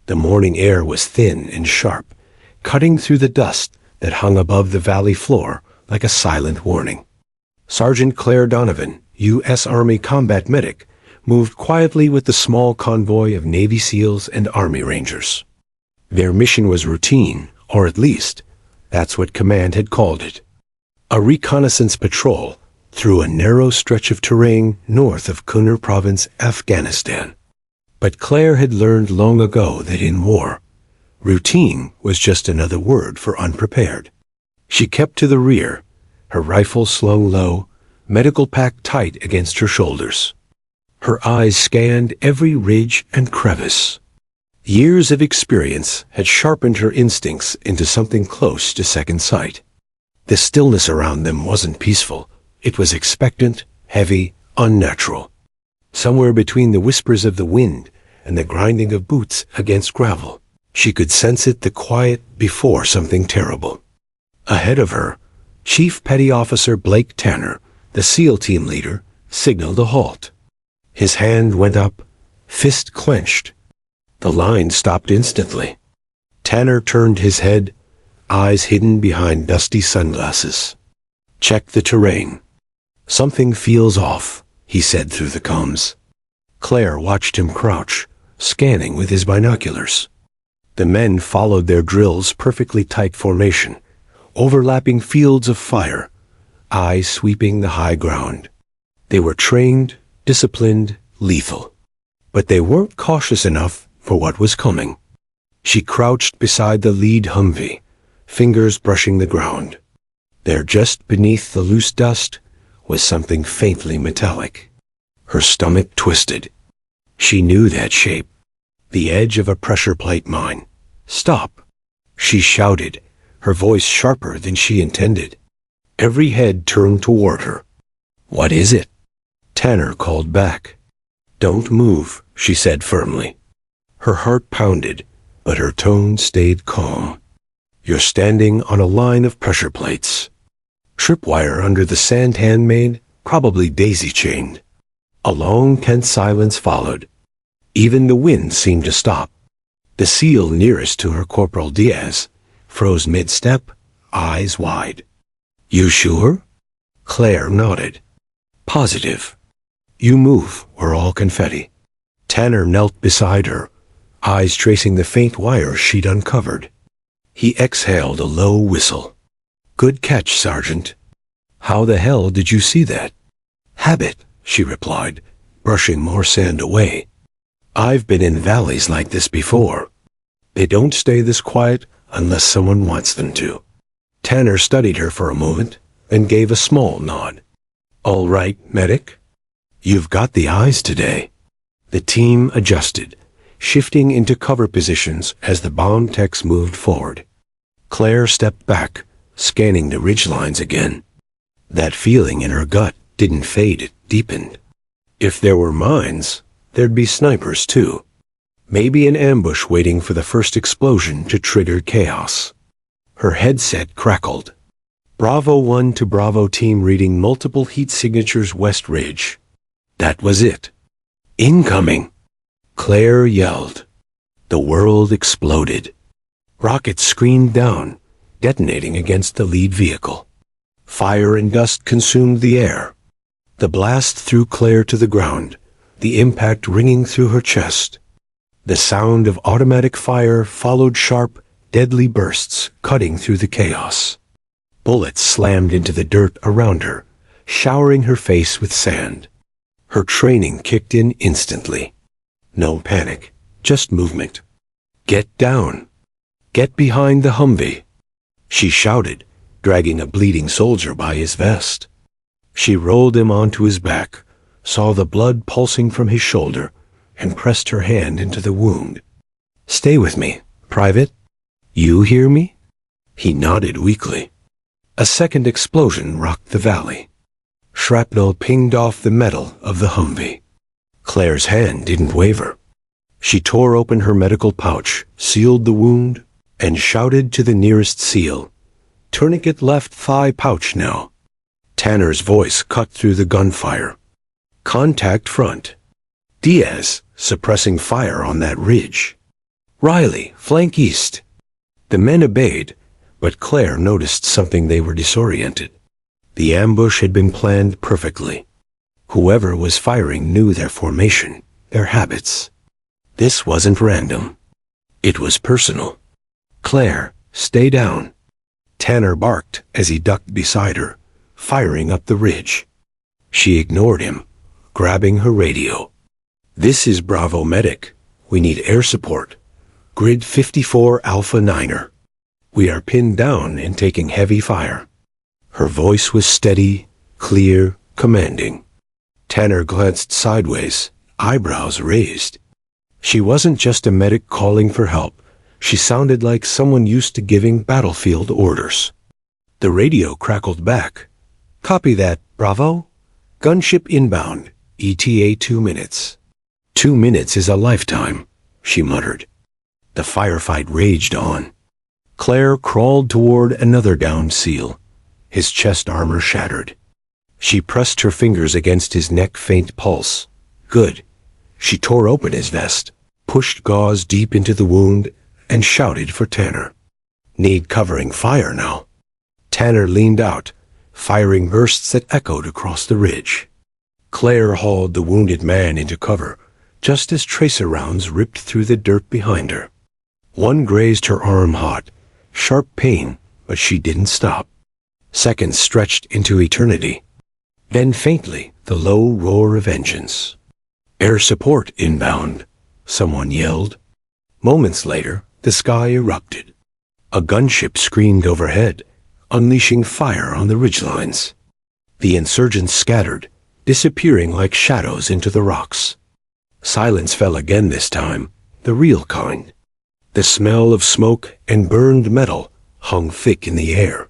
The morning air was thin and sharp, cutting through the dust that hung above the valley floor like a silent warning. Sergeant Claire Donovan, U.S. Army combat medic, moved quietly with the small convoy of Navy SEALs and Army Rangers. Their mission was routine, or at least, that's what command had called it. A reconnaissance patrol through a narrow stretch of terrain north of Kunar Province, Afghanistan. But Claire had learned long ago that in war, routine was just another word for unprepared. She kept to the rear, her rifle slung low, medical pack tight against her shoulders. Her eyes scanned every ridge and crevice. Years of experience had sharpened her instincts into something close to second sight. The stillness around them wasn't peaceful. It was expectant, heavy, unnatural. Somewhere between the whispers of the wind and the grinding of boots against gravel, she could sense it, the quiet before something terrible. Ahead of her, Chief Petty Officer Blake Tanner, the SEAL team leader, signaled a halt. His hand went up, fist clenched. The line stopped instantly. Tanner turned his head, eyes hidden behind dusty sunglasses. "Check the terrain. Something feels off," he said through the comms. Claire watched him crouch, scanning with his binoculars. The men followed their drills' perfectly tight formation, overlapping fields of fire, eyes sweeping the high ground. They were trained, disciplined, lethal. But they weren't cautious enough for what was coming. She crouched beside the lead Humvee, fingers brushing the ground. There, just beneath the loose dust, was something faintly metallic. Her stomach twisted. She knew that shape. The edge of a pressure plate mine. "Stop!" She shouted, her voice sharper than she intended. Every head turned toward her. "What is it?" Tanner called back. "Don't move," she said firmly. Her heart pounded, but her tone stayed calm. "You're standing on a line of pressure plates. Tripwire under the sand handmade, probably daisy-chained." A long, tense silence followed. Even the wind seemed to stop. The SEAL nearest to her, Corporal Diaz, froze mid-step, eyes wide. "You sure?" Claire nodded. "Positive. You move, or all confetti." Tanner knelt beside her, eyes tracing the faint wires she'd uncovered. He exhaled a low whistle. "Good catch, Sergeant. How the hell did you see that?" "Habit," she replied, brushing more sand away. "I've been in valleys like this before. They don't stay this quiet unless someone wants them to." Tanner studied her for a moment, then gave a small nod. "All right, medic. You've got the eyes today." The team adjusted, shifting into cover positions as the bomb techs moved forward. Claire stepped back, scanning the ridgelines again. That feeling in her gut didn't fade, it deepened. If there were mines, there'd be snipers too. Maybe an ambush waiting for the first explosion to trigger chaos. Her headset crackled. Bravo 1 to Bravo team reading multiple heat signatures West Ridge. That was it. "Incoming!" Claire yelled. The world exploded. Rockets screamed down, detonating against the lead vehicle. Fire and dust consumed the air. The blast threw Claire to the ground, the impact ringing through her chest. The sound of automatic fire followed sharp, deadly bursts cutting through the chaos. Bullets slammed into the dirt around her, showering her face with sand. Her training kicked in instantly. No panic, just movement. "Get down. Get behind the Humvee," she shouted, dragging a bleeding soldier by his vest. She rolled him onto his back, saw the blood pulsing from his shoulder, and pressed her hand into the wound. "Stay with me, Private. You hear me?" He nodded weakly. A second explosion rocked the valley. Shrapnel pinged off the metal of the Humvee. Claire's hand didn't waver. She tore open her medical pouch, sealed the wound, and shouted to the nearest SEAL, "Tourniquet left thigh pouch now." Tanner's voice cut through the gunfire. "Contact front. Diaz, suppressing fire on that ridge." Riley, flank east. The men obeyed, but Claire noticed something. They were disoriented. The ambush had been planned perfectly. Whoever was firing knew their formation, their habits. This wasn't random. It was personal. Claire, stay down. Tanner barked as he ducked beside her, firing up the ridge. She ignored him, grabbing her radio. This is Bravo Medic. We need air support. Grid 54 Alpha Niner. We are pinned down and taking heavy fire. Her voice was steady, clear, commanding. Tanner glanced sideways, eyebrows raised. She wasn't just a medic calling for help. She sounded like someone used to giving battlefield orders. The radio crackled back. Copy that, Bravo. Gunship inbound, ETA 2 minutes. 2 minutes is a lifetime, she muttered. The firefight raged on. Claire crawled toward another downed SEAL, his chest armor shattered. She pressed her fingers against his neck, faint pulse. Good. She tore open his vest, pushed gauze deep into the wound, and shouted for Tanner. Need covering fire now. Tanner leaned out, firing bursts that echoed across the ridge. Claire hauled the wounded man into cover, just as tracer rounds ripped through the dirt behind her. One grazed her arm hot, sharp pain, but she didn't stop. Seconds stretched into eternity. Then faintly, the low roar of engines. Air support inbound, someone yelled. Moments later, the sky erupted. A gunship screamed overhead, unleashing fire on the ridgelines. The insurgents scattered, disappearing like shadows into the rocks. Silence fell again this time, the real kind. The smell of smoke and burned metal hung thick in the air.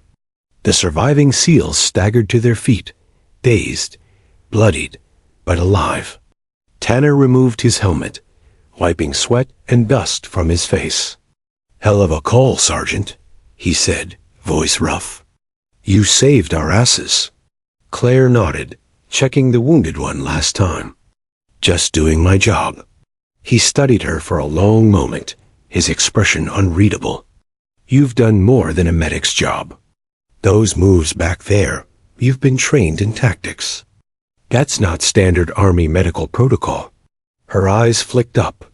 The surviving SEALs staggered to their feet, dazed, bloodied, but alive. Tanner removed his helmet, wiping sweat and dust from his face. Hell of a call, Sergeant, he said, voice rough. You saved our asses. Claire nodded, checking the wounded one last time. Just doing my job. He studied her for a long moment, his expression unreadable. You've done more than a medic's job. Those moves back there, you've been trained in tactics. That's not standard Army medical protocol. Her eyes flicked up,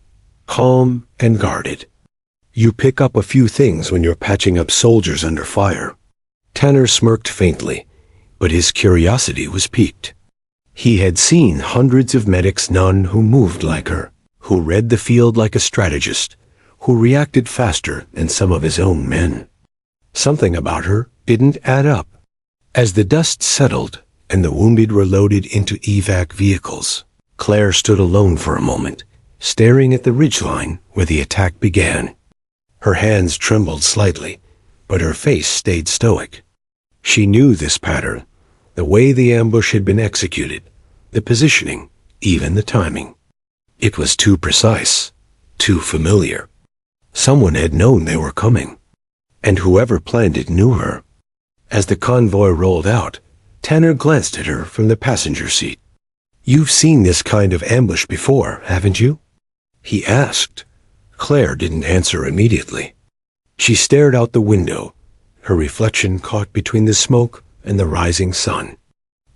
calm and guarded. You pick up a few things when you're patching up soldiers under fire. Tanner smirked faintly, but his curiosity was piqued. He had seen hundreds of medics, none who moved like her, who read the field like a strategist, who reacted faster than some of his own men. Something about her didn't add up. As the dust settled and the wounded were loaded into evac vehicles, Claire stood alone for a moment, staring at the ridgeline where the attack began. Her hands trembled slightly, but her face stayed stoic. She knew this pattern, the way the ambush had been executed, the positioning, even the timing. It was too precise, too familiar. Someone had known they were coming, and whoever planned it knew her. As the convoy rolled out, Tanner glanced at her from the passenger seat. You've seen this kind of ambush before, haven't you? He asked. Claire didn't answer immediately. She stared out the window, her reflection caught between the smoke and the rising sun.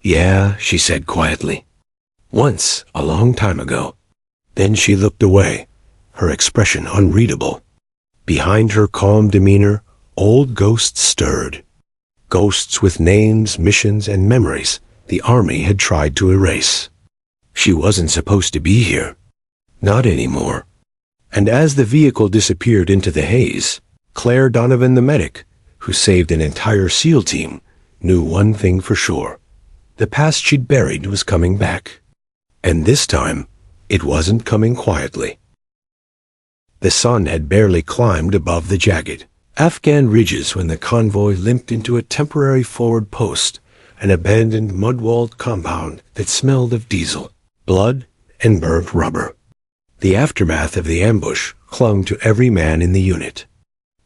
Yeah, she said quietly. Once, a long time ago. Then she looked away, her expression unreadable. Behind her calm demeanor, old ghosts stirred. Ghosts with names, missions, and memories the Army had tried to erase. She wasn't supposed to be here. Not anymore. And as the vehicle disappeared into the haze, Claire Donovan, the medic, who saved an entire SEAL team, knew one thing for sure. The past she'd buried was coming back. And this time, it wasn't coming quietly. The sun had barely climbed above the jagged Afghan ridges when the convoy limped into a temporary forward post, an abandoned mud-walled compound that smelled of diesel, blood, and burnt rubber. The aftermath of the ambush clung to every man in the unit.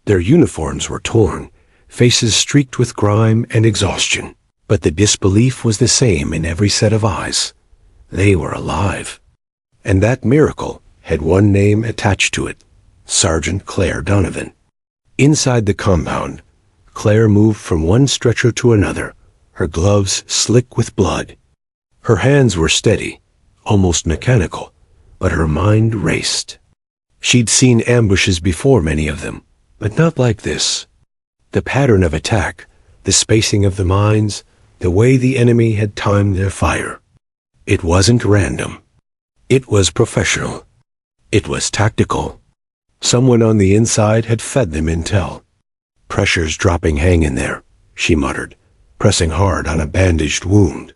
Their uniforms were torn, faces streaked with grime and exhaustion, but the disbelief was the same in every set of eyes. They were alive. And that miracle had one name attached to it, Sergeant Claire Donovan. Inside the compound, Claire moved from one stretcher to another, her gloves slick with blood. Her hands were steady, almost mechanical, but her mind raced. She'd seen ambushes before, many of them, but not like this. The pattern of attack, the spacing of the mines, the way the enemy had timed their fire. It wasn't random. It was professional. It was tactical. Someone on the inside had fed them intel. "Pressure's dropping, hang in there," she muttered, pressing hard on a bandaged wound.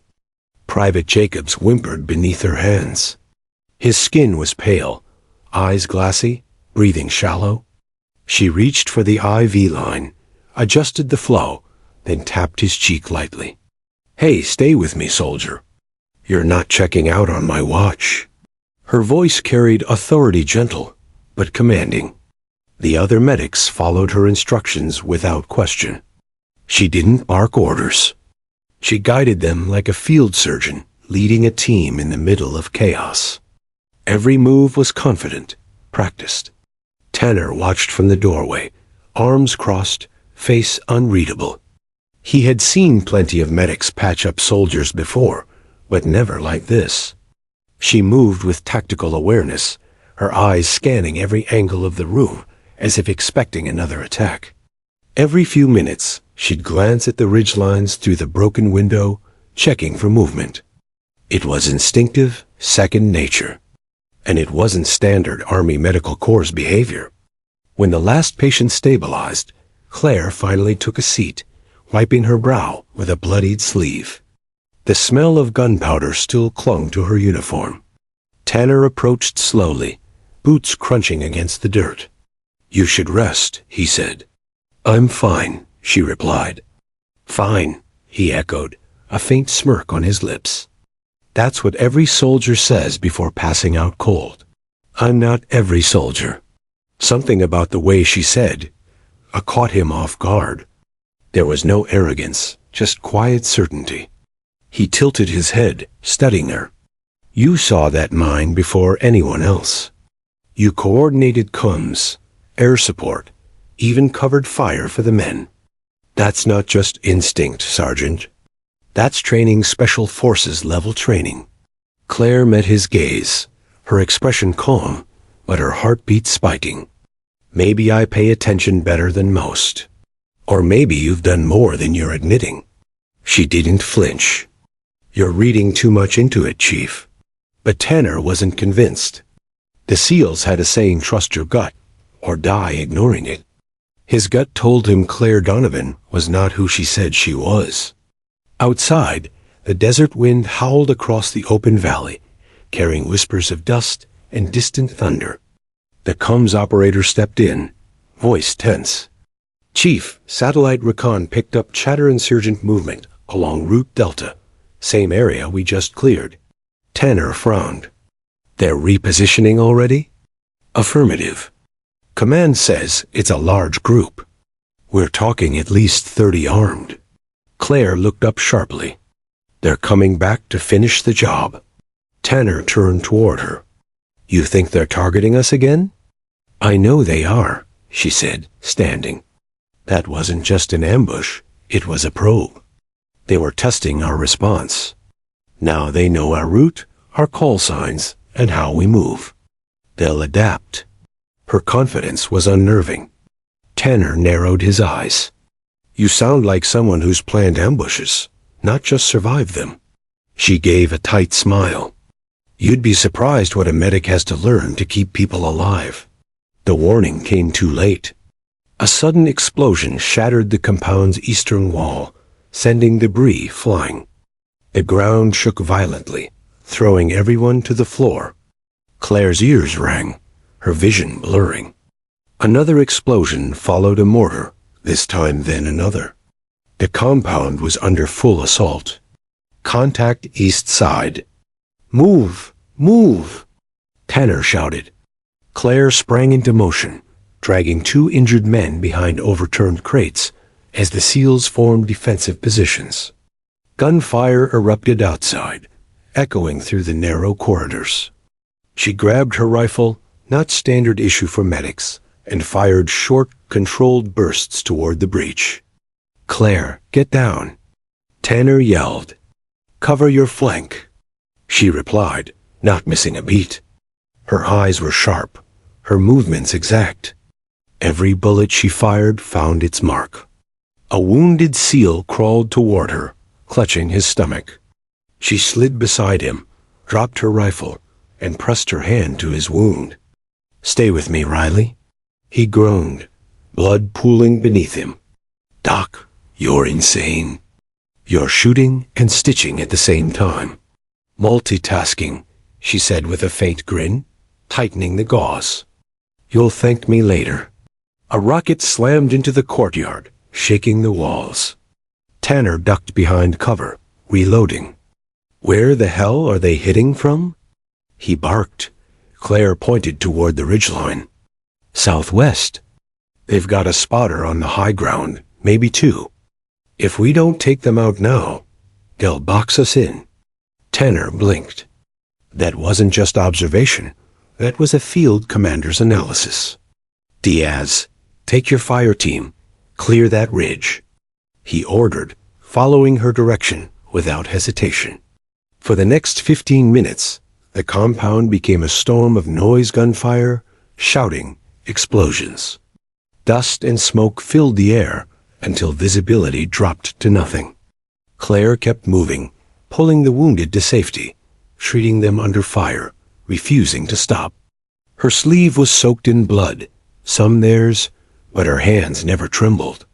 Private Jacobs whimpered beneath her hands. His skin was pale, eyes glassy, breathing shallow. She reached for the IV line, adjusted the flow, then tapped his cheek lightly. "Hey, stay with me, soldier. You're not checking out on my watch." Her voice carried authority, gentle but commanding. The other medics followed her instructions without question. She didn't bark orders. She guided them like a field surgeon leading a team in the middle of chaos. Every move was confident, practiced. Tanner watched from the doorway, arms crossed, face unreadable. He had seen plenty of medics patch up soldiers before, but never like this. She moved with tactical awareness, her eyes scanning every angle of the room as if expecting another attack. Every few minutes, she'd glance at the ridgelines through the broken window, checking for movement. It was instinctive, second nature. And it wasn't standard Army Medical Corps behavior. When the last patient stabilized, Claire finally took a seat, wiping her brow with a bloodied sleeve. The smell of gunpowder still clung to her uniform. Tanner approached slowly, boots crunching against the dirt. "You should rest," he said. "I'm fine," she replied. "Fine," he echoed, a faint smirk on his lips. That's what every soldier says before passing out cold. I'm not every soldier. Something about the way she said caught him off guard. There was no arrogance, just quiet certainty. He tilted his head, studying her. "You saw that mine before anyone else. You coordinated comms, air support, even covered fire for the men. That's not just instinct, Sergeant. That's training special forces level training." Claire met his gaze, her expression calm, but her heartbeat spiking. "Maybe I pay attention better than most. Or maybe you've done more than you're admitting." She didn't flinch. "You're reading too much into it, Chief." But Tanner wasn't convinced. The SEALs had a saying, "Trust your gut, or die ignoring it." His gut told him Claire Donovan was not who she said she was. Outside, the desert wind howled across the open valley, carrying whispers of dust and distant thunder. The comms operator stepped in, voice tense. "Chief, satellite recon picked up chatter-insurgent movement along Route Delta, same area we just cleared." Tanner frowned. "They're repositioning already?" "Affirmative. Command says it's a large group. We're talking at least 30 armed." Claire looked up sharply. "They're coming back to finish the job." Tanner turned toward her. "You think they're targeting us again?" "I know they are," she said, standing. "That wasn't just an ambush, it was a probe. They were testing our response. Now they know our route, our call signs, and how we move. They'll adapt." Her confidence was unnerving. Tanner narrowed his eyes. "You sound like someone who's planned ambushes, not just survived them." She gave a tight smile. "You'd be surprised what a medic has to learn to keep people alive." The warning came too late. A sudden explosion shattered the compound's eastern wall, sending debris flying. The ground shook violently, throwing everyone to the floor. Claire's ears rang, her vision blurring. Another explosion followed a mortar, this time then another. The compound was under full assault. "Contact east side." "Move! Move!" Tanner shouted. Claire sprang into motion, dragging 2 injured men behind overturned crates as the SEALs formed defensive positions. Gunfire erupted outside, echoing through the narrow corridors. She grabbed her rifle, not standard issue for medics, and fired short, controlled bursts toward the breach. "Claire, get down," Tanner yelled. "Cover your flank," she replied, not missing a beat. Her eyes were sharp, her movements exact. Every bullet she fired found its mark. A wounded SEAL crawled toward her, clutching his stomach. She slid beside him, dropped her rifle, and pressed her hand to his wound. "Stay with me, Riley," he groaned, blood pooling beneath him. "Doc, you're insane. You're shooting and stitching at the same time." "Multitasking," she said with a faint grin, tightening the gauze. "You'll thank me later." A rocket slammed into the courtyard, shaking the walls. Tanner ducked behind cover, reloading. "Where the hell are they hitting from?" he barked. Claire pointed toward the ridgeline. "Southwest. They've got a spotter on the high ground, maybe two. If we don't take them out now, they'll box us in." Tanner blinked. That wasn't just observation. That was a field commander's analysis. "Diaz, take your fire team. Clear that ridge," he ordered, following her direction without hesitation. For the next 15 minutes, the compound became a storm of noise, gunfire, shouting, explosions. Dust and smoke filled the air until visibility dropped to nothing. Claire kept moving, pulling the wounded to safety, treating them under fire, refusing to stop. Her sleeve was soaked in blood, some theirs, but her hands never trembled.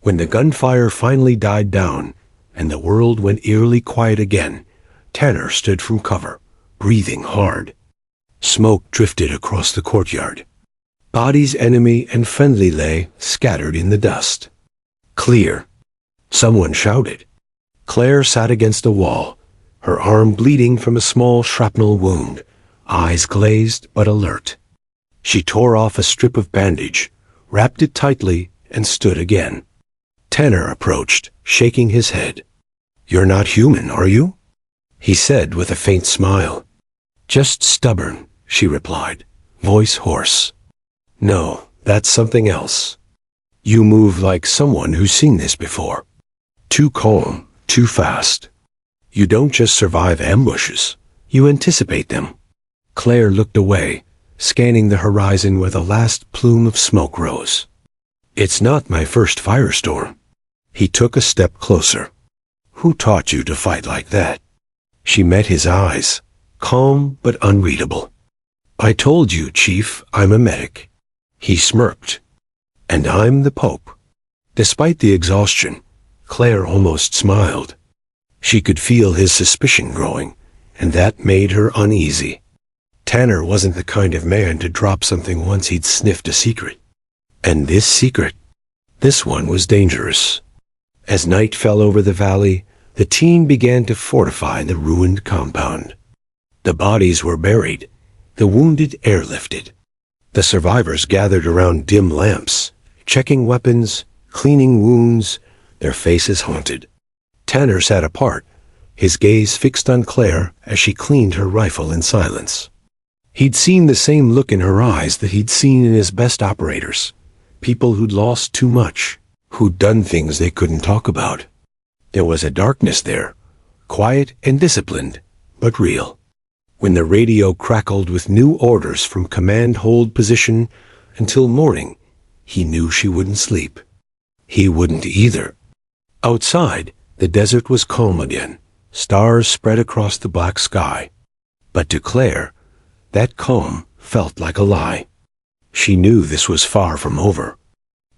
When the gunfire finally died down and the world went eerily quiet again, Tanner stood from cover, breathing hard. Smoke drifted across the courtyard. Bodies, enemy and friendly, lay scattered in the dust. "Clear," someone shouted. Claire sat against a wall, her arm bleeding from a small shrapnel wound, eyes glazed but alert. She tore off a strip of bandage, wrapped it tightly, and stood again. Tanner approached, shaking his head. "You're not human, are you?" he said with a faint smile. "Just stubborn," she replied, voice hoarse. "No, that's something else. You move like someone who's seen this before. Too calm, too fast. You don't just survive ambushes, you anticipate them." Claire looked away, scanning the horizon where the last plume of smoke rose. "It's not my first firestorm." He took a step closer. "Who taught you to fight like that?" She met his eyes, calm but unreadable. "I told you, Chief, I'm a medic." He smirked. "And I'm the Pope." Despite the exhaustion, Claire almost smiled. She could feel his suspicion growing, and that made her uneasy. Tanner wasn't the kind of man to drop something once he'd sniffed a secret. And this secret, this one was dangerous. As night fell over the valley, the team began to fortify the ruined compound. The bodies were buried, the wounded airlifted. The survivors gathered around dim lamps, checking weapons, cleaning wounds, their faces haunted. Tanner sat apart, his gaze fixed on Claire as she cleaned her rifle in silence. He'd seen the same look in her eyes that he'd seen in his best operators, people who'd lost too much, who'd done things they couldn't talk about. There was a darkness there, quiet and disciplined, but real. When the radio crackled with new orders from command hold position until morning, he knew she wouldn't sleep. He wouldn't either. Outside, the desert was calm again, stars spread across the black sky. But to Claire, that calm felt like a lie. She knew this was far from over.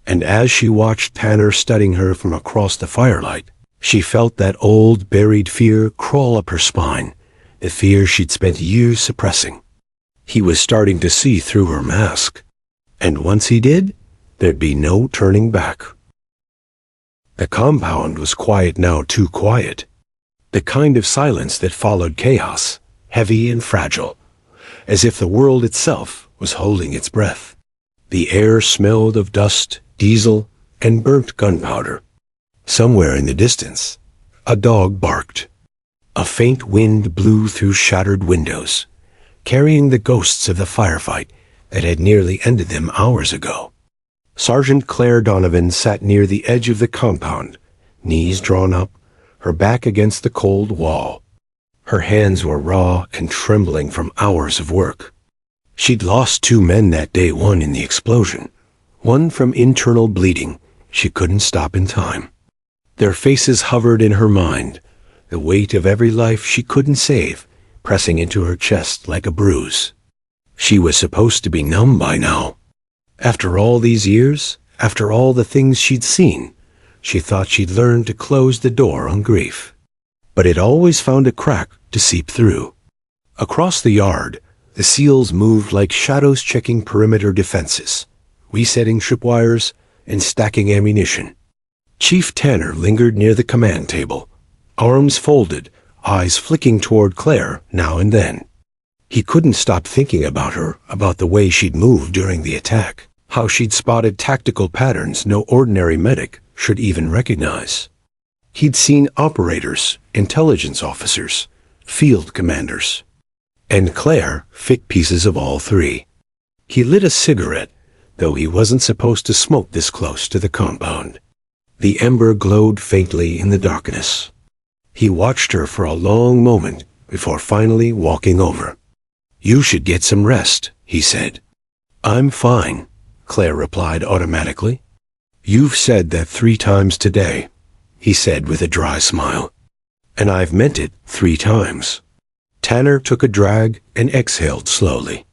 And as she watched Tanner studying her from across the firelight, she felt that old buried fear crawl up her spine, the fear she'd spent years suppressing. He was starting to see through her mask. And once he did, there'd be no turning back. The compound was quiet now, too quiet. The kind of silence that followed chaos, heavy and fragile, as if the world itself was holding its breath. The air smelled of dust, diesel, and burnt gunpowder. Somewhere in the distance, a dog barked. A faint wind blew through shattered windows, carrying the ghosts of the firefight that had nearly ended them hours ago. Sergeant Claire Donovan sat near the edge of the compound, knees drawn up, her back against the cold wall. Her hands were raw and trembling from hours of work. She'd lost 2 men that day, one in the explosion, one from internal bleeding she couldn't stop in time. Their faces hovered in her mind, the weight of every life she couldn't save pressing into her chest like a bruise. She was supposed to be numb by now. After all these years, after all the things she'd seen, she thought she'd learned to close the door on grief. But it always found a crack to seep through. Across the yard, the SEALs moved like shadows checking perimeter defenses, resetting tripwires and stacking ammunition. Chief Tanner lingered near the command table, arms folded, eyes flicking toward Claire now and then. He couldn't stop thinking about her, about the way she'd moved during the attack, how she'd spotted tactical patterns no ordinary medic should even recognize. He'd seen operators, intelligence officers, field commanders, and Claire fit pieces of all three. He lit a cigarette, though he wasn't supposed to smoke this close to the compound. The ember glowed faintly in the darkness. He watched her for a long moment before finally walking over. "You should get some rest," he said. "I'm fine," Claire replied automatically. "You've said that 3 times today," he said with a dry smile. "And I've meant it 3 times. Tanner took a drag and exhaled slowly.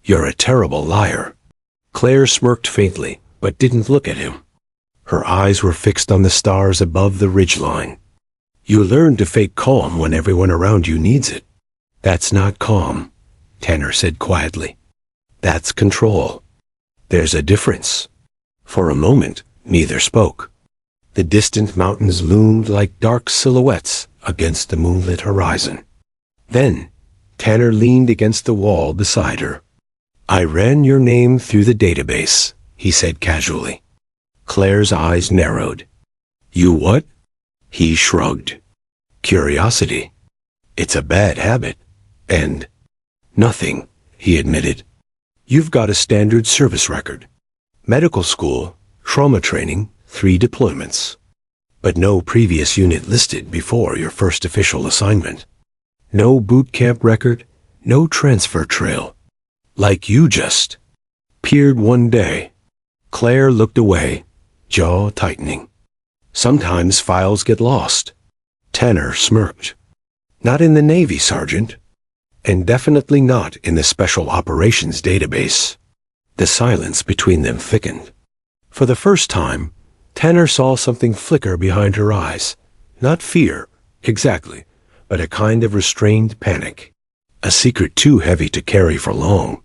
"You're a terrible liar." Claire smirked faintly, but didn't look at him. Her eyes were fixed on the stars above the ridgeline. "You learn to fake calm when everyone around you needs it." "That's not calm," Tanner said quietly. "That's control. There's a difference." For a moment, neither spoke. The distant mountains loomed like dark silhouettes against the moonlit horizon. Then, Tanner leaned against the wall beside her. "I ran your name through the database," he said casually. Claire's eyes narrowed. "You what?" He shrugged. "Curiosity. It's a bad habit. And nothing," he admitted. "You've got a standard service record. Medical school, trauma training, 3 deployments. But no previous unit listed before your first official assignment. No boot camp record, no transfer trail. Like you just peered one day." Claire looked away, jaw tightening. "Sometimes files get lost." Tanner smirked. "Not in the Navy, Sergeant. And definitely not in the Special Operations database." The silence between them thickened. For the first time, Tanner saw something flicker behind her eyes. Not fear, exactly, but a kind of restrained panic. A secret too heavy to carry for long.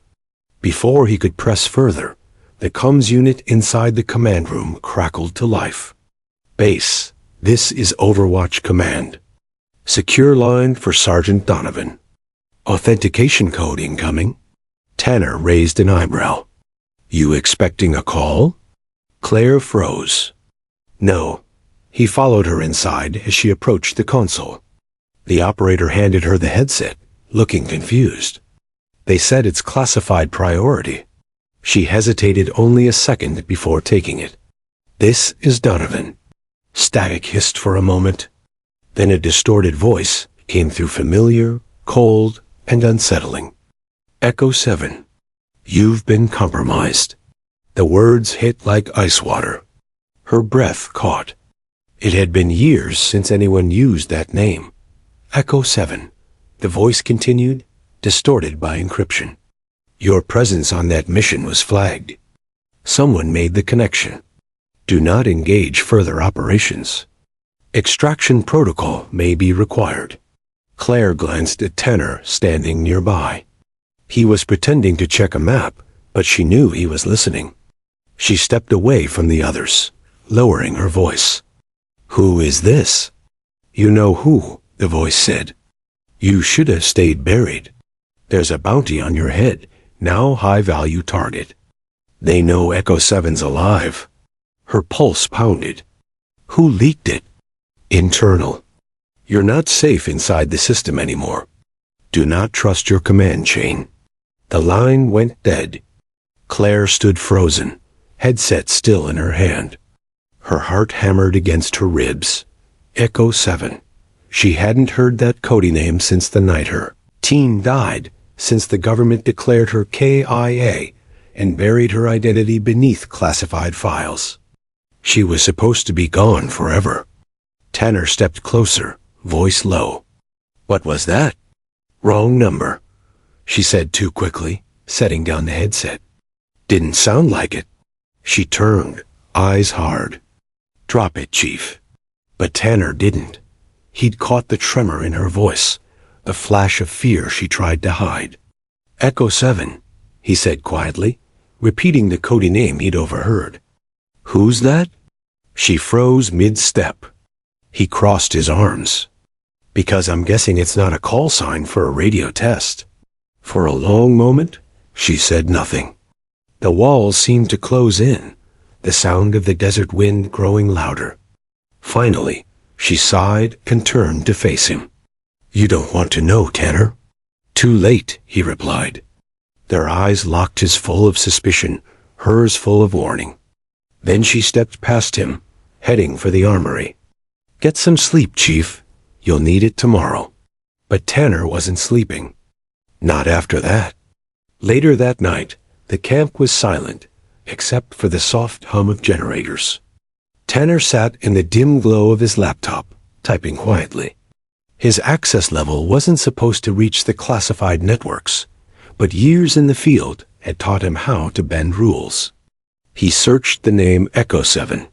Before he could press further, the comms unit inside the command room crackled to life. "Base, this is Overwatch Command. Secure line for Sergeant Donovan. Authentication code incoming." Tanner raised an eyebrow. "You expecting a call?" Claire froze. "No." He followed her inside as she approached the console. The operator handed her the headset, looking confused. "They said it's classified priority." She hesitated only a second before taking it. "This is Donovan." Static hissed for a moment. Then a distorted voice came through, familiar, cold, and unsettling. "Echo 7. You've been compromised." The words hit like ice water. Her breath caught. It had been years since anyone used that name. "Echo 7. The voice continued, distorted by encryption. "Your presence on that mission was flagged. Someone made the connection. Do not engage further operations. Extraction protocol may be required." Claire glanced at Tanner standing nearby. He was pretending to check a map, but she knew he was listening. She stepped away from the others, lowering her voice. "Who is this?" "You know who," the voice said. "You should have stayed buried. There's a bounty on your head, now high-value target. They know Echo 7's alive." Her pulse pounded. "Who leaked it?" "Internal. You're not safe inside the system anymore. Do not trust your command chain." The line went dead. Claire stood frozen, headset still in her hand. Her heart hammered against her ribs. Echo 7. She hadn't heard that coding name since the night her teen died, since the government declared her KIA and buried her identity beneath classified files. She was supposed to be gone forever. Tanner stepped closer, voice low. "What was that?" "Wrong number," she said too quickly, setting down the headset. "Didn't sound like it." She turned, eyes hard. "Drop it, Chief." But Tanner didn't. He'd caught the tremor in her voice, the flash of fear she tried to hide. "Echo 7, he said quietly, repeating the coding name he'd overheard. "Who's that?" She froze mid-step. He crossed his arms. "Because I'm guessing it's not a call sign for a radio test." For a long moment, she said nothing. The walls seemed to close in, the sound of the desert wind growing louder. Finally, she sighed and turned to face him. "You don't want to know, Tanner." "Too late," he replied. Their eyes locked, his full of suspicion, hers full of warning. Then she stepped past him, heading for the armory. "Get some sleep, Chief. You'll need it tomorrow." But Tanner wasn't sleeping. Not after that. Later that night, the camp was silent, except for the soft hum of generators. Tanner sat in the dim glow of his laptop, typing quietly. His access level wasn't supposed to reach the classified networks, but years in the field had taught him how to bend rules. He searched the name Echo 7.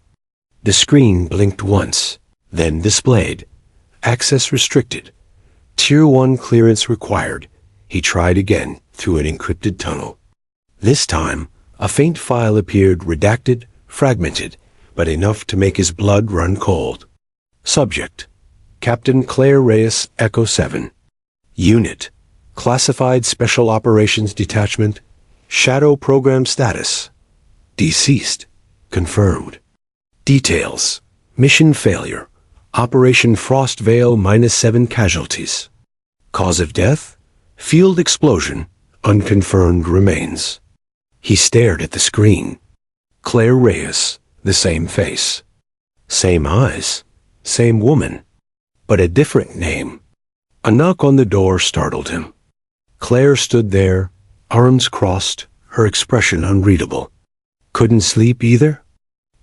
The screen blinked once, then displayed. Access restricted. Tier 1 clearance required. He tried again through an encrypted tunnel. This time, a faint file appeared, redacted, fragmented, but enough to make his blood run cold. Subject: Captain Claire Reyes, Echo 7. Unit: Classified Special Operations Detachment. Shadow Program Status: Deceased. Confirmed. Details: Mission failure. Operation Frost Veil -7 casualties. Cause of death: Field explosion. Unconfirmed remains. He stared at the screen. Claire Reyes, the same face. Same eyes. Same woman. But a different name. A knock on the door startled him. Claire stood there, arms crossed, her expression unreadable. "Couldn't sleep either?"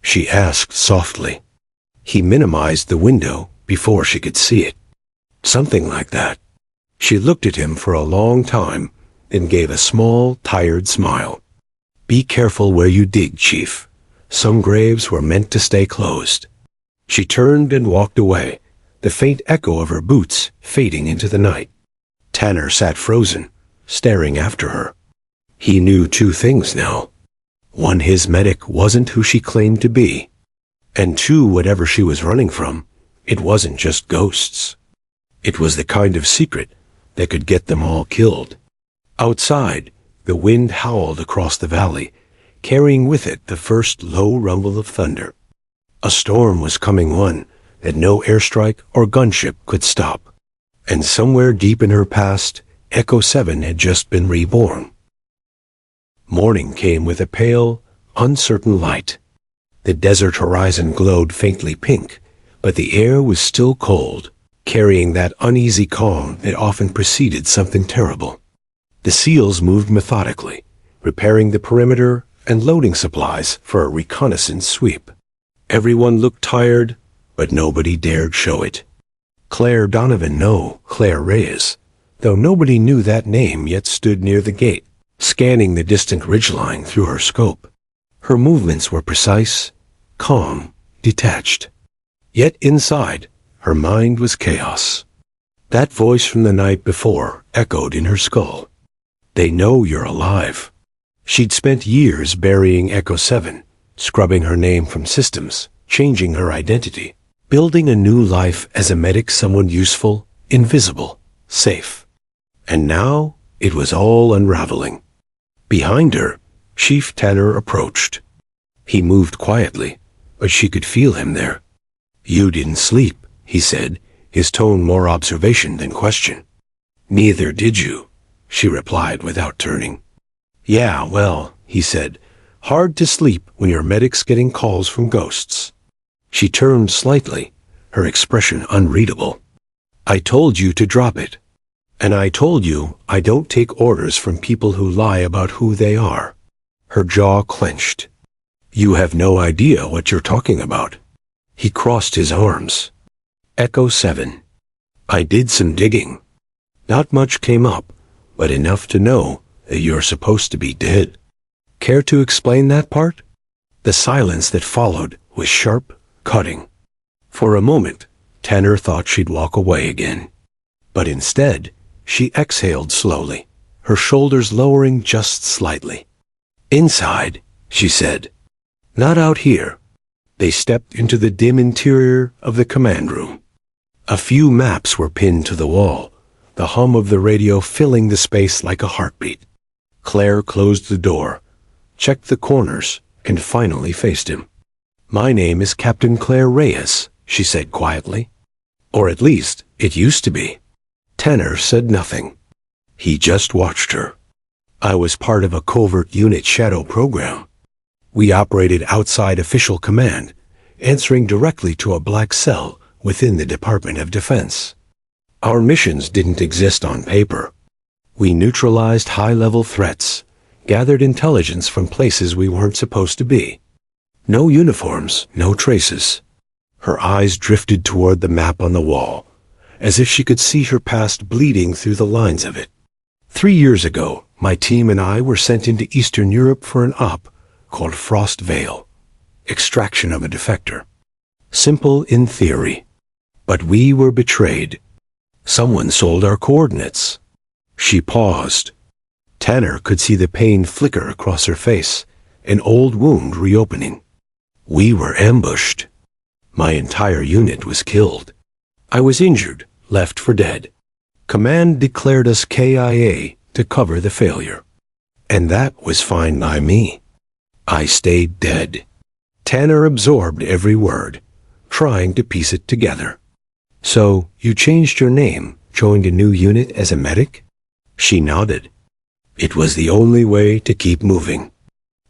she asked softly. He minimized the window before she could see it. Something like that. She looked at him for a long time, then gave a small, tired smile. "Be careful where you dig, Chief. Some graves were meant to stay closed." She turned and walked away, the faint echo of her boots fading into the night. Tanner sat frozen, staring after her. He knew two things now. One, his medic wasn't who she claimed to be. And two, whatever she was running from, it wasn't just ghosts. It was the kind of secret that could get them all killed. Outside, the wind howled across the valley, carrying with it the first low rumble of thunder. A storm was coming, one that no airstrike or gunship could stop. And somewhere deep in her past, Echo 7 had just been reborn. Morning came with a pale, uncertain light. The desert horizon glowed faintly pink, but the air was still cold, carrying that uneasy calm that often preceded something terrible. The SEALs moved methodically, repairing the perimeter and loading supplies for a reconnaissance sweep. Everyone looked tired, but nobody dared show it. Claire Donovan, no, Claire Reyes, though nobody knew that name, yet stood near the gate, scanning the distant ridgeline through her scope. Her movements were precise, calm, detached. Yet inside, her mind was chaos. That voice from the night before echoed in her skull. "They know you're alive." She'd spent years burying Echo 7, scrubbing her name from systems, changing her identity, building a new life as a medic, someone useful, invisible, safe. And now it was all unraveling. Behind her, Chief Tanner approached. He moved quietly, but she could feel him there. "You didn't sleep," he said, his tone more observation than question. "Neither did you," she replied without turning. "Yeah, well, he said. Hard to sleep when your medic's getting calls from ghosts. She turned slightly, her expression unreadable. I told you to drop it. And I told you I don't take orders from people who lie about who they are. Her jaw clenched. You have no idea what you're talking about. He crossed his arms. Echo 7. I did some digging. Not much came up, but enough to know that you're supposed to be dead. Care to explain that part? The silence that followed was sharp, cutting. For a moment, Tanner thought she'd walk away again. But instead, she exhaled slowly, her shoulders lowering just slightly. Inside, she said. Not out here. They stepped into the dim interior of the command room. A few maps were pinned to the wall, the hum of the radio filling the space like a heartbeat. Claire closed the door, checked the corners, and finally faced him. My name is Captain Claire Reyes, she said quietly. Or at least, it used to be. Tanner said nothing. He just watched her. I was part of a covert unit shadow program. We operated outside official command, answering directly to a black cell within the Department of Defense. Our missions didn't exist on paper. We neutralized high-level threats, gathered intelligence from places we weren't supposed to be. No uniforms, no traces. Her eyes drifted toward the map on the wall, as if she could see her past bleeding through the lines of it. 3 years ago, my team and I were sent into Eastern Europe for an op called Frost Veil, extraction of a defector. Simple in theory. But we were betrayed. Someone sold our coordinates. She paused. Tanner could see the pain flicker across her face, an old wound reopening. We were ambushed. My entire unit was killed. I was injured, left for dead. Command declared us KIA to cover the failure. And that was fine by me. I stayed dead. Tanner absorbed every word, trying to piece it together. So, you changed your name, joined a new unit as a medic? She nodded. It was the only way to keep moving.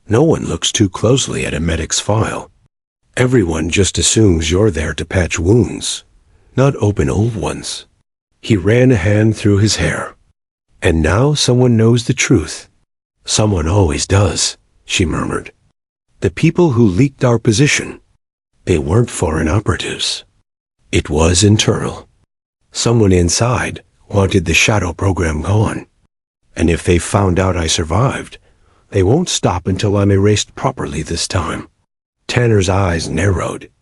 No one looks too closely at a medic's file. Everyone just assumes you're there to patch wounds, not open old ones. He ran a hand through his hair. And now someone knows the truth. Someone always does, she murmured. The people who leaked our position, they weren't foreign operatives. It was internal. Someone inside wanted the shadow program gone. And if they found out I survived, they won't stop until I'm erased properly this time. Tanner's eyes narrowed.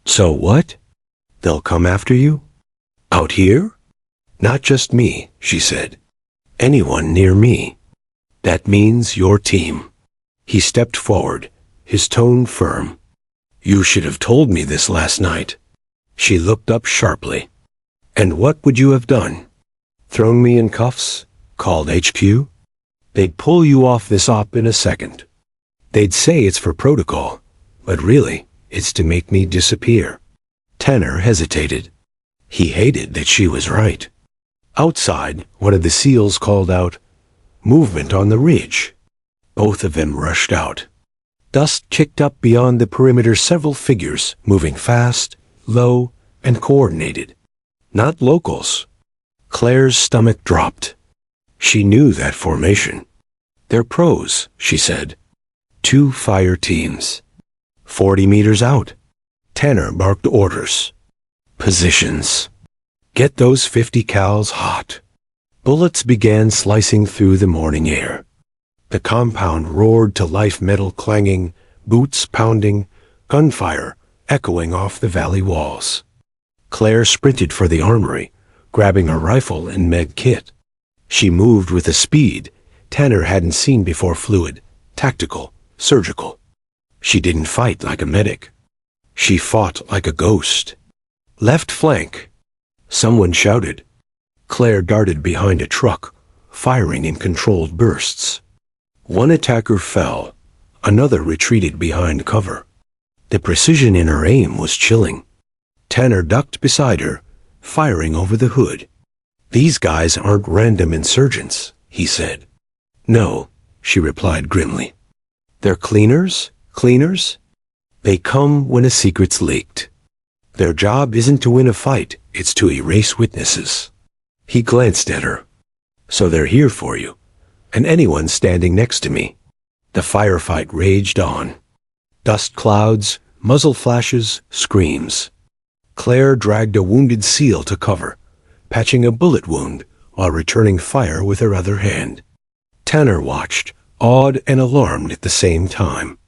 So what? They'll come after you? Out here? Not just me, she said. Anyone near me. That means your team. He stepped forward, his tone firm. You should have told me this last night. She looked up sharply. And what would you have done? Thrown me in cuffs? Called HQ? They'd pull you off this op in a second. They'd say it's for protocol, but really, it's to make me disappear. Tanner hesitated. He hated that she was right. Outside, one of the SEALs called out, "Movement on the ridge." Both of them rushed out. Dust kicked up beyond the perimeter, several figures moving fast, low, and coordinated. Not locals. Claire's stomach dropped. She knew that formation. They're pros, she said. 2 fire teams. 40 meters out. Tanner barked orders. Positions. Get those 50 cals hot. Bullets began slicing through the morning air. The compound roared to life, metal clanging, boots pounding, gunfire echoing off the valley walls. Claire sprinted for the armory, grabbing a rifle and med kit. She moved with a speed Tanner hadn't seen before, fluid, tactical, surgical. She didn't fight like a medic. She fought like a ghost. Left flank. Someone shouted. Claire darted behind a truck, firing in controlled bursts. One attacker fell. Another retreated behind cover. The precision in her aim was chilling. Tanner ducked beside her, firing over the hood. These guys aren't random insurgents, he said. No, she replied grimly. They're cleaners? Cleaners? They come when a secret's leaked. Their job isn't to win a fight, it's to erase witnesses. He glanced at her. So they're here for you, and anyone standing next to me. The firefight raged on. Dust clouds, muzzle flashes, screams. Claire dragged a wounded SEAL to cover, patching a bullet wound while returning fire with her other hand. Tanner watched, awed and alarmed at the same time.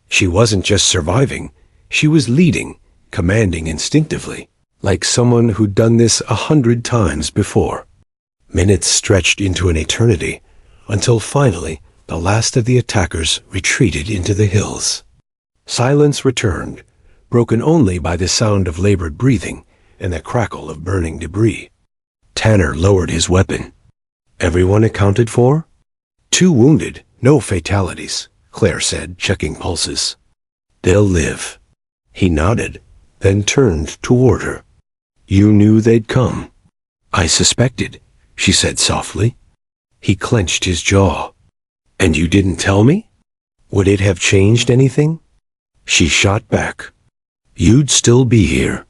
She wasn't just surviving, she was leading, commanding instinctively, like someone who'd done this 100 times before. Minutes stretched into an eternity, until finally the last of the attackers retreated into the hills. Silence returned, broken only by the sound of labored breathing and the crackle of burning debris. Tanner lowered his weapon. Everyone accounted for? 2 wounded, no fatalities, Claire said, checking pulses. They'll live. He nodded, then turned toward her. You knew they'd come. I suspected, she said softly. He clenched his jaw. And you didn't tell me? Would it have changed anything? She shot back. You'd still be here.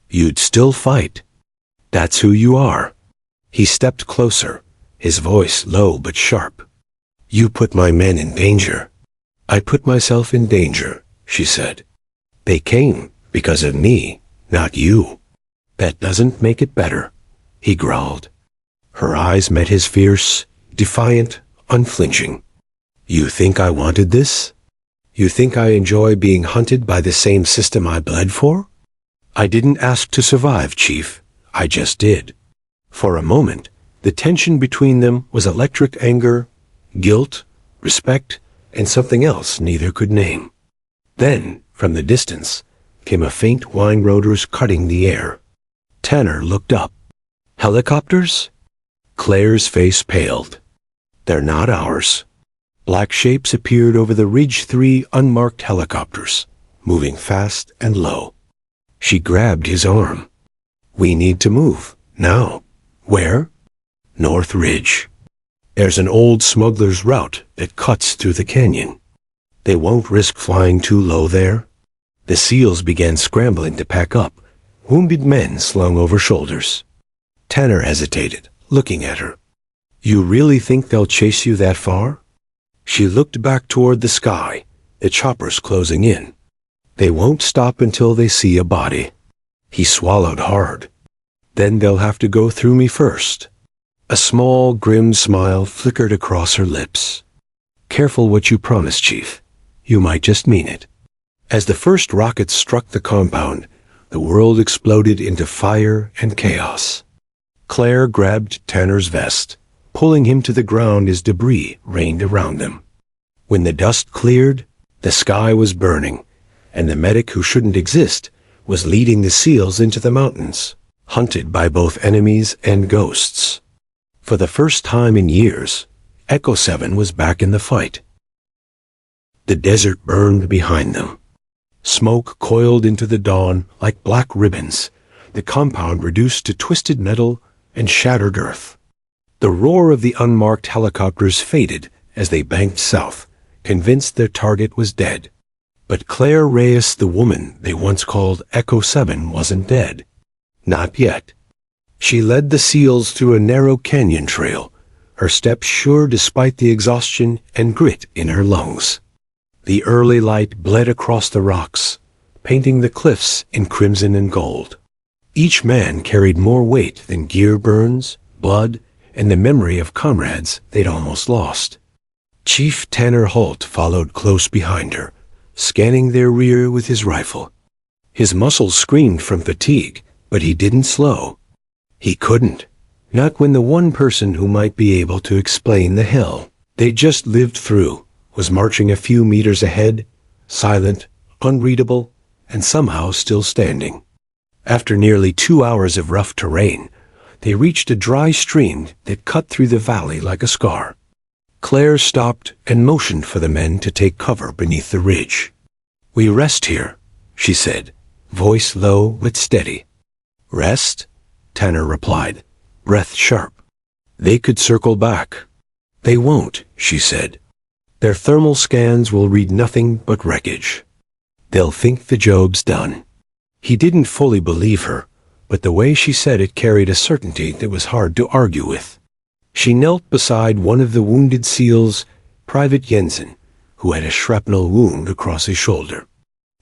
You'd still fight. That's who you are. He stepped closer, his voice low but sharp. You put my men in danger. I put myself in danger, she said. They came because of me, not you. That doesn't make it better, he growled. Her eyes met his fierce, defiant, unflinching. You think I wanted this? You think I enjoy being hunted by the same system I bled for? I didn't ask to survive, Chief. I just did. For a moment, the tension between them was electric anger, guilt, respect, and something else neither could name. Then, from the distance, came a faint whine rotors cutting the air. Tanner looked up. Helicopters? Claire's face paled. They're not ours. Black shapes appeared over the Ridge 3 unmarked helicopters, moving fast and low. She grabbed his arm. We need to move, now. Where? North Ridge. There's an old smuggler's route that cuts through the canyon. They won't risk flying too low there. The SEALs began scrambling to pack up, wounded men slung over shoulders. Tanner hesitated, looking at her. You really think they'll chase you that far? She looked back toward the sky, the choppers closing in. They won't stop until they see a body. He swallowed hard. Then they'll have to go through me first. A small, grim smile flickered across her lips. Careful what you promise, Chief. You might just mean it. As the first rockets struck the compound, the world exploded into fire and chaos. Claire grabbed Tanner's vest, pulling him to the ground as debris rained around them. When the dust cleared, the sky was burning, and the medic who shouldn't exist was leading the SEALs into the mountains, hunted by both enemies and ghosts. For the first time in years, Echo 7 was back in the fight. The desert burned behind them. Smoke coiled into the dawn like black ribbons, the compound reduced to twisted metal and shattered earth. The roar of the unmarked helicopters faded as they banked south, convinced their target was dead. But Claire Reyes, the woman they once called Echo 7, wasn't dead. Not yet. She led the SEALs through a narrow canyon trail, her steps sure despite the exhaustion and grit in her lungs. The early light bled across the rocks, painting the cliffs in crimson and gold. Each man carried more weight than gear burns, blood, and the memory of comrades they'd almost lost. Chief Tanner Holt followed close behind her, scanning their rear with his rifle. His muscles screamed from fatigue, but he didn't slow. He couldn't. Not when the one person who might be able to explain the hell they just lived through was marching a few meters ahead, silent, unreadable, and somehow still standing. After nearly 2 hours of rough terrain, they reached a dry stream that cut through the valley like a scar. Claire stopped and motioned for the men to take cover beneath the ridge. We rest here, she said, voice low but steady. Rest? Tanner replied, breath sharp. They could circle back. They won't, she said. Their thermal scans will read nothing but wreckage. They'll think the job's done. He didn't fully believe her, but the way she said it carried a certainty that was hard to argue with. She knelt beside one of the wounded SEALs, Private Jensen, who had a shrapnel wound across his shoulder.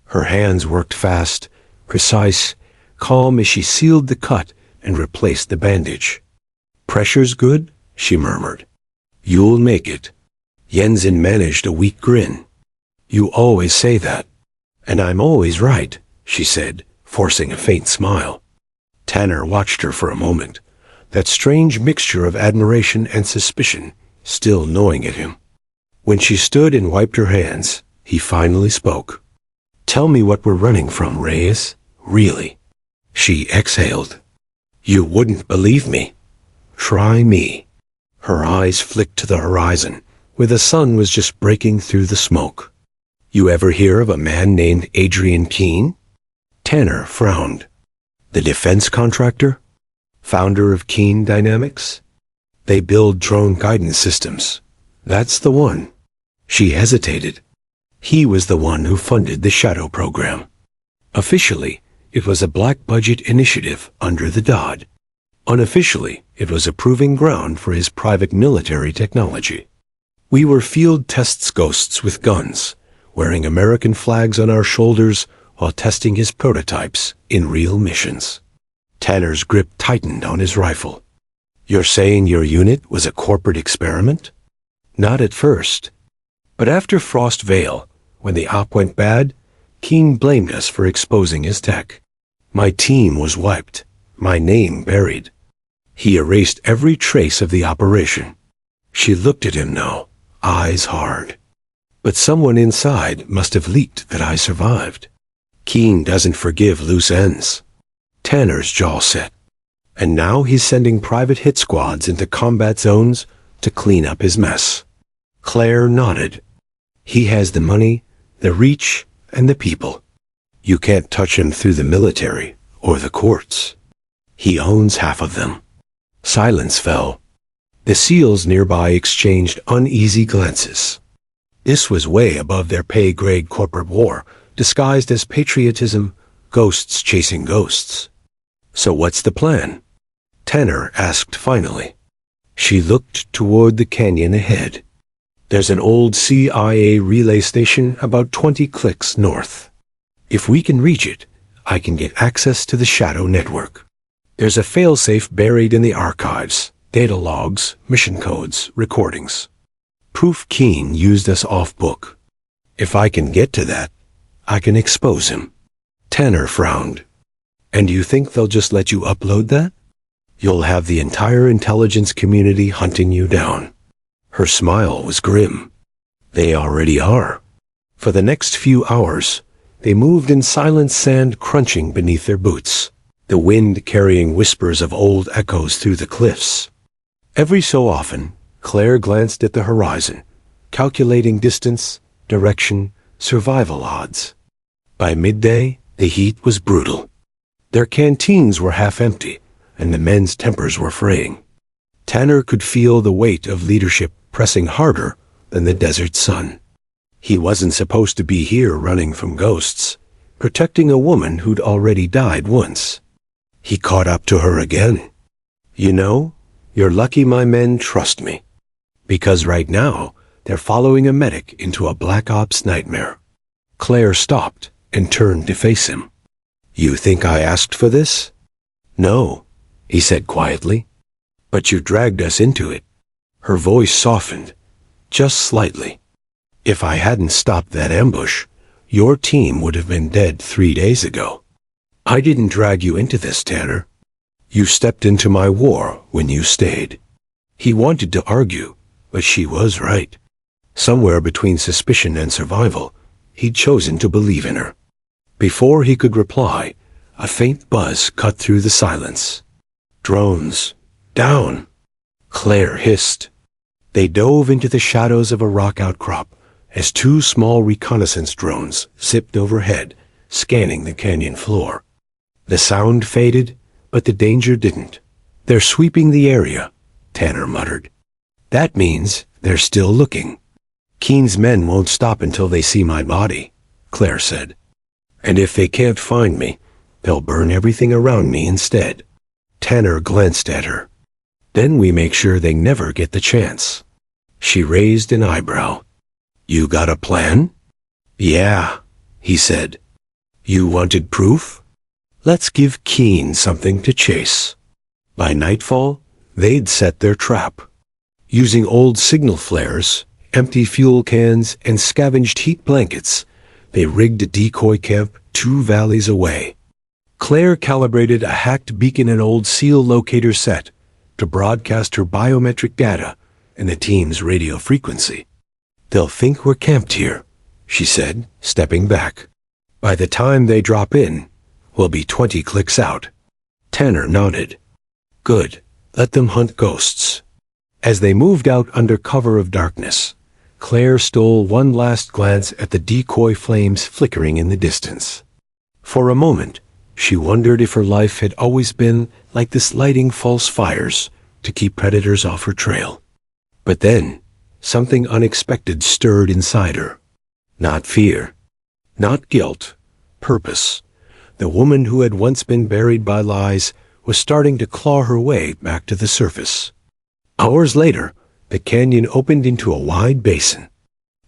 Her hands worked fast, precise, calm as she sealed the cut and replaced the bandage. "Pressure's good?" she murmured. "You'll make it." Jensen managed a weak grin. "You always say that." "And I'm always right," she said, forcing a faint smile. Tanner watched her for a moment, that strange mixture of admiration and suspicion still gnawing at him. When she stood and wiped her hands, he finally spoke. "Tell me what we're running from, Reyes. Really." She exhaled. "You wouldn't believe me. Try me." Her eyes flicked to the horizon, where the sun was just breaking through the smoke. "You ever hear of a man named Adrian Keene?" Tanner frowned. "The defense contractor? Founder of Keene Dynamics? They build drone guidance systems. That's the one." She hesitated. He was the one who funded the Shadow program. Officially, it was a black-budget initiative under the DoD. Unofficially, it was a proving ground for his private military technology. We were field tests ghosts with guns, wearing American flags on our shoulders while testing his prototypes in real missions. Tanner's grip tightened on his rifle. "You're saying your unit was a corporate experiment?" "Not at first. But after Frost Vale, when the op went bad, Keene blamed us for exposing his tech. My team was wiped, my name buried. He erased every trace of the operation." She looked at him now, eyes hard. "But someone inside must have leaked that I survived." Keene doesn't forgive loose ends. Tanner's jaw set. And now he's sending private hit squads into combat zones to clean up his mess. Claire nodded. "He has the money, the reach, and the people. You can't touch him through the military or the courts. He owns half of them." Silence fell. The SEALs nearby exchanged uneasy glances. This was way above their pay-grade corporate war, disguised as patriotism, ghosts chasing ghosts. "So what's the plan?" Tanner asked finally. She looked toward the canyon ahead. "There's an old CIA relay station about 20 clicks north. If we can reach it, I can get access to the Shadow network. There's a failsafe buried in the archives, data logs, mission codes, recordings. Proof Keene used us off-book. If I can get to that, I can expose him." Tanner frowned. "And you think they'll just let you upload that? You'll have the entire intelligence community hunting you down." Her smile was grim. "They already are." For the next few hours, they moved in silent sand crunching beneath their boots, the wind carrying whispers of old echoes through the cliffs. Every so often, Claire glanced at the horizon, calculating distance, direction, survival odds. By midday, the heat was brutal. Their canteens were half empty, and the men's tempers were fraying. Tanner could feel the weight of leadership pressing harder than the desert sun. He wasn't supposed to be here running from ghosts, protecting a woman who'd already died once. He caught up to her again. "You know, you're lucky my men trust me. Because right now, they're following a medic into a Black Ops nightmare." Claire stopped and turned to face him. "You think I asked for this?" "No," he said quietly. "But you dragged us into it." Her voice softened, just slightly. "If I hadn't stopped that ambush, your team would have been dead 3 days ago. I didn't drag you into this, Tanner. You stepped into my war when you stayed." He wanted to argue, but she was right. Somewhere between suspicion and survival, he'd chosen to believe in her. Before he could reply, a faint buzz cut through the silence. "Drones, down!" Claire hissed. They dove into the shadows of a rock outcrop as 2 small reconnaissance drones zipped overhead, scanning the canyon floor. The sound faded, but the danger didn't. "They're sweeping the area," Tanner muttered. "That means they're still looking." Keen's men won't stop until they see my body, Claire said. And if they can't find me, they'll burn everything around me instead. Tanner glanced at her. Then we make sure they never get the chance. She raised an eyebrow. You got a plan? Yeah, he said. You wanted proof? Let's give Keen something to chase. By nightfall, they'd set their trap. Using old signal flares, empty fuel cans, and scavenged heat blankets, they rigged a decoy camp 2 valleys away. Claire calibrated a hacked beacon and old SEAL locator set to broadcast her biometric data and the team's radio frequency. They'll think we're camped here, she said, stepping back. By the time they drop in, we'll be 20 clicks out. Tanner nodded. Good. Let them hunt ghosts. As they moved out under cover of darkness, Claire stole one last glance at the decoy flames flickering in the distance. For a moment, she wondered if her life had always been like this, lighting false fires to keep predators off her trail. But then, something unexpected stirred inside her. Not fear, not guilt, purpose. The woman who had once been buried by lies was starting to claw her way back to the surface. Hours later, the canyon opened into a wide basin.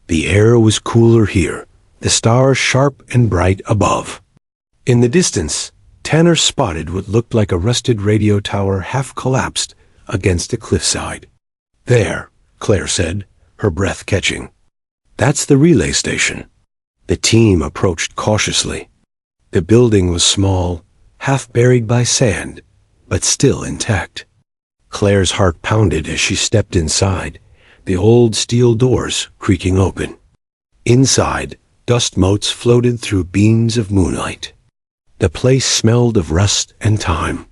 The air was cooler here, the stars sharp and bright above. In the distance, Tanner spotted what looked like a rusted radio tower half collapsed against a cliffside. There, Claire said, her breath catching. That's the relay station. The team approached cautiously. The building was small, half buried by sand, but still intact. Claire's heart pounded as she stepped inside, the old steel doors creaking open. Inside, dust motes floated through beams of moonlight. The place smelled of rust and time.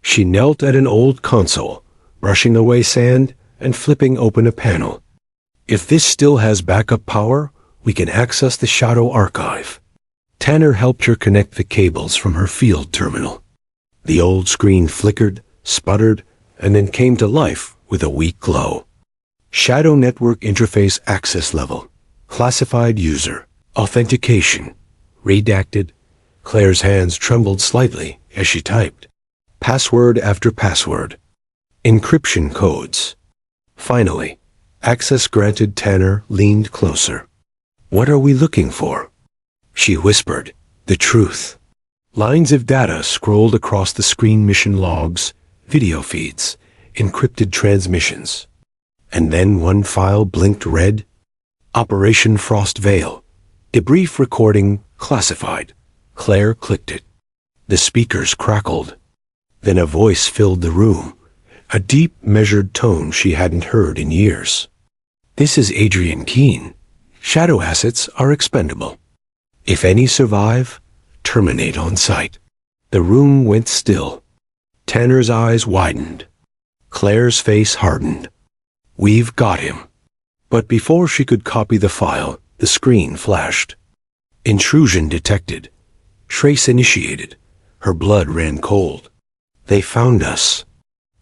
She knelt at an old console, brushing away sand and flipping open a panel. If this still has backup power, we can access the Shadow Archive. Tanner helped her connect the cables from her field terminal. The old screen flickered, sputtered, and then came to life with a weak glow. Shadow Network Interface Access Level. Classified User. Authentication. Redacted. Claire's hands trembled slightly as she typed. Password after password. Encryption codes. Finally, access granted. Tanner leaned closer. What are we looking for? She whispered. The truth. Lines of data scrolled across the screen: mission logs, video feeds, encrypted transmissions. And then one file blinked red. Operation Frost Veil. Debrief recording classified. Claire clicked it. The speakers crackled. Then a voice filled the room, a deep, measured tone she hadn't heard in years. This is Adrian Keen. Shadow assets are expendable. If any survive, terminate on sight. The room went still. Tanner's eyes widened. Claire's face hardened. We've got him. But before she could copy the file, the screen flashed. Intrusion detected. Trace initiated. Her blood ran cold. They found us.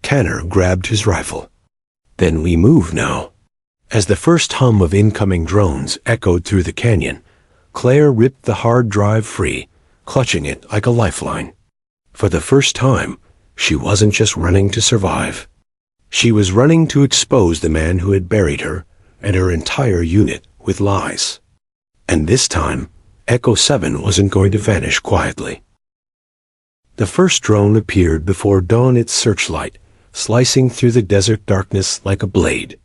Tanner grabbed his rifle. Then we move now. As the first hum of incoming drones echoed through the canyon, Claire ripped the hard drive free, clutching it like a lifeline. For the first time, she wasn't just running to survive. She was running to expose the man who had buried her and her entire unit with lies. And this time, Echo 7 wasn't going to vanish quietly. The first drone appeared before dawn, its searchlight slicing through the desert darkness like a blade.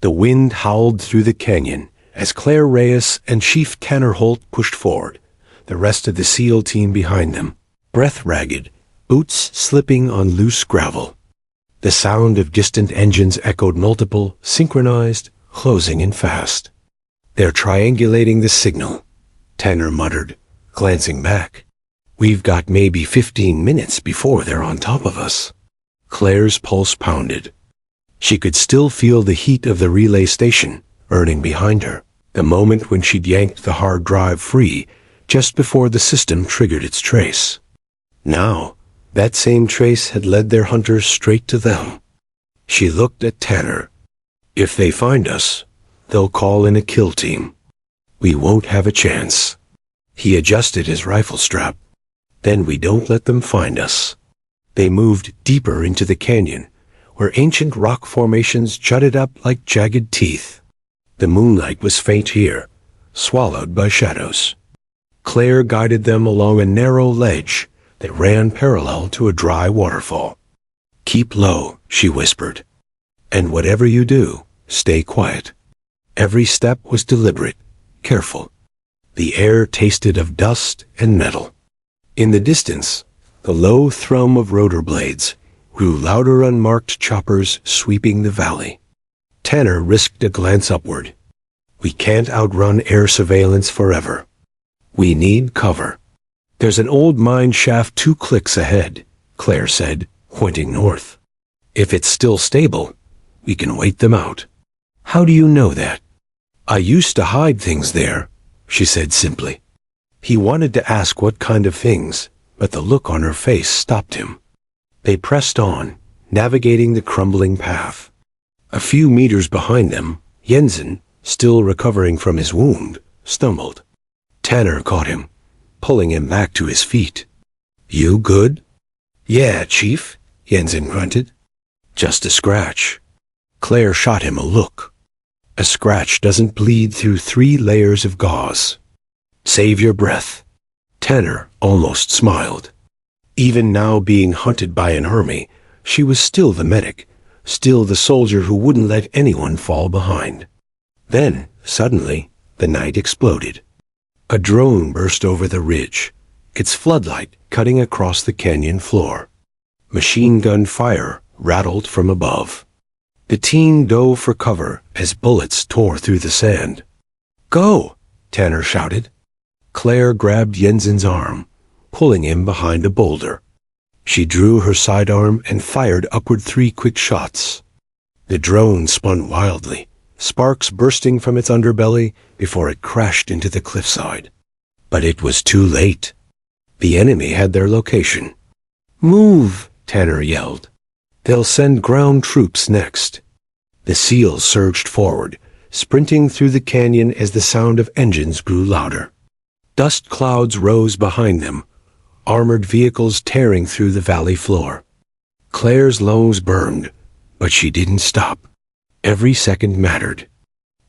The wind howled through the canyon as Claire Reyes and Chief Tanner Holt pushed forward, the rest of the SEAL team behind them, breath ragged, boots slipping on loose gravel. The sound of distant engines echoed, multiple, synchronized, closing in fast. They're triangulating the signal, Tanner muttered, glancing back. We've got maybe 15 minutes before they're on top of us. Claire's pulse pounded. She could still feel the heat of the relay station burning behind her, the moment when she'd yanked the hard drive free just before the system triggered its trace. Now, that same trace had led their hunters straight to them. She looked at Tanner. If they find us, they'll call in a kill team. We won't have a chance. He adjusted his rifle strap. Then we don't let them find us. They moved deeper into the canyon, where ancient rock formations jutted up like jagged teeth. The moonlight was faint here, swallowed by shadows. Claire guided them along a narrow ledge that ran parallel to a dry waterfall. "Keep low," she whispered. "And whatever you do, stay quiet." Every step was deliberate, careful. The air tasted of dust and metal. In the distance, the low thrum of rotor blades grew louder, unmarked choppers sweeping the valley. Tanner risked a glance upward. "We can't outrun air surveillance forever. We need cover." "There's an old mine shaft 2 clicks ahead," Claire said, pointing north. "If it's still stable, we can wait them out." "How do you know that?" "I used to hide things there," she said simply. He wanted to ask what kind of things, but the look on her face stopped him. They pressed on, navigating the crumbling path. A few meters behind them, Jensen, still recovering from his wound, stumbled. Tanner caught him, pulling him back to his feet. "You good?" "Yeah, Chief," Jensen grunted. "Just a scratch." Claire shot him a look. A scratch doesn't bleed through 3 layers of gauze. "Save your breath." Tanner almost smiled. Even now, being hunted by an army, she was still the medic, still the soldier who wouldn't let anyone fall behind. Then, suddenly, the night exploded. A drone burst over the ridge, its floodlight cutting across the canyon floor. Machine gun fire rattled from above. The team dove for cover as bullets tore through the sand. "Go!" Tanner shouted. Claire grabbed Jensen's arm, pulling him behind a boulder. She drew her sidearm and fired upward 3 quick shots. The drone spun wildly, sparks bursting from its underbelly before it crashed into the cliffside. But it was too late. The enemy had their location. "Move!" Tanner yelled. "They'll send ground troops next." The SEALs surged forward, sprinting through the canyon as the sound of engines grew louder. Dust clouds rose behind them, armored vehicles tearing through the valley floor. Claire's lungs burned, but she didn't stop. Every second mattered.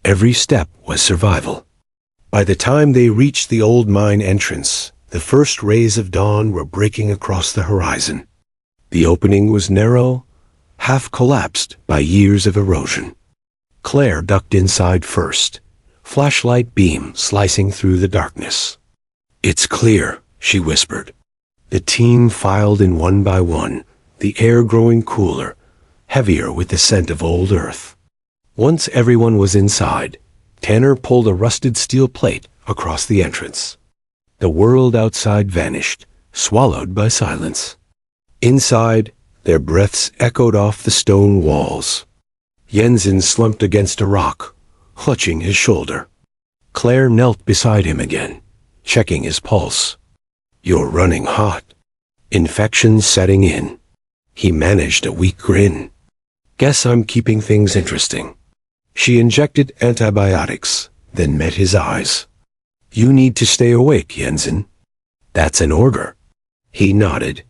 Every step was survival. By the time they reached the old mine entrance, the first rays of dawn were breaking across the horizon. The opening was narrow, half collapsed by years of erosion. Claire ducked inside first, flashlight beam slicing through the darkness. "It's clear," she whispered. The team filed in one by one, the air growing cooler, heavier with the scent of old earth. Once everyone was inside, Tanner pulled a rusted steel plate across the entrance. The world outside vanished, swallowed by silence. Inside, their breaths echoed off the stone walls. Jensen slumped against a rock, clutching his shoulder. Claire knelt beside him again, checking his pulse. "You're running hot." Infection setting in. He managed a weak grin. "Guess I'm keeping things interesting." She injected antibiotics, then met his eyes. "You need to stay awake, Jensen." "That's an order." He nodded.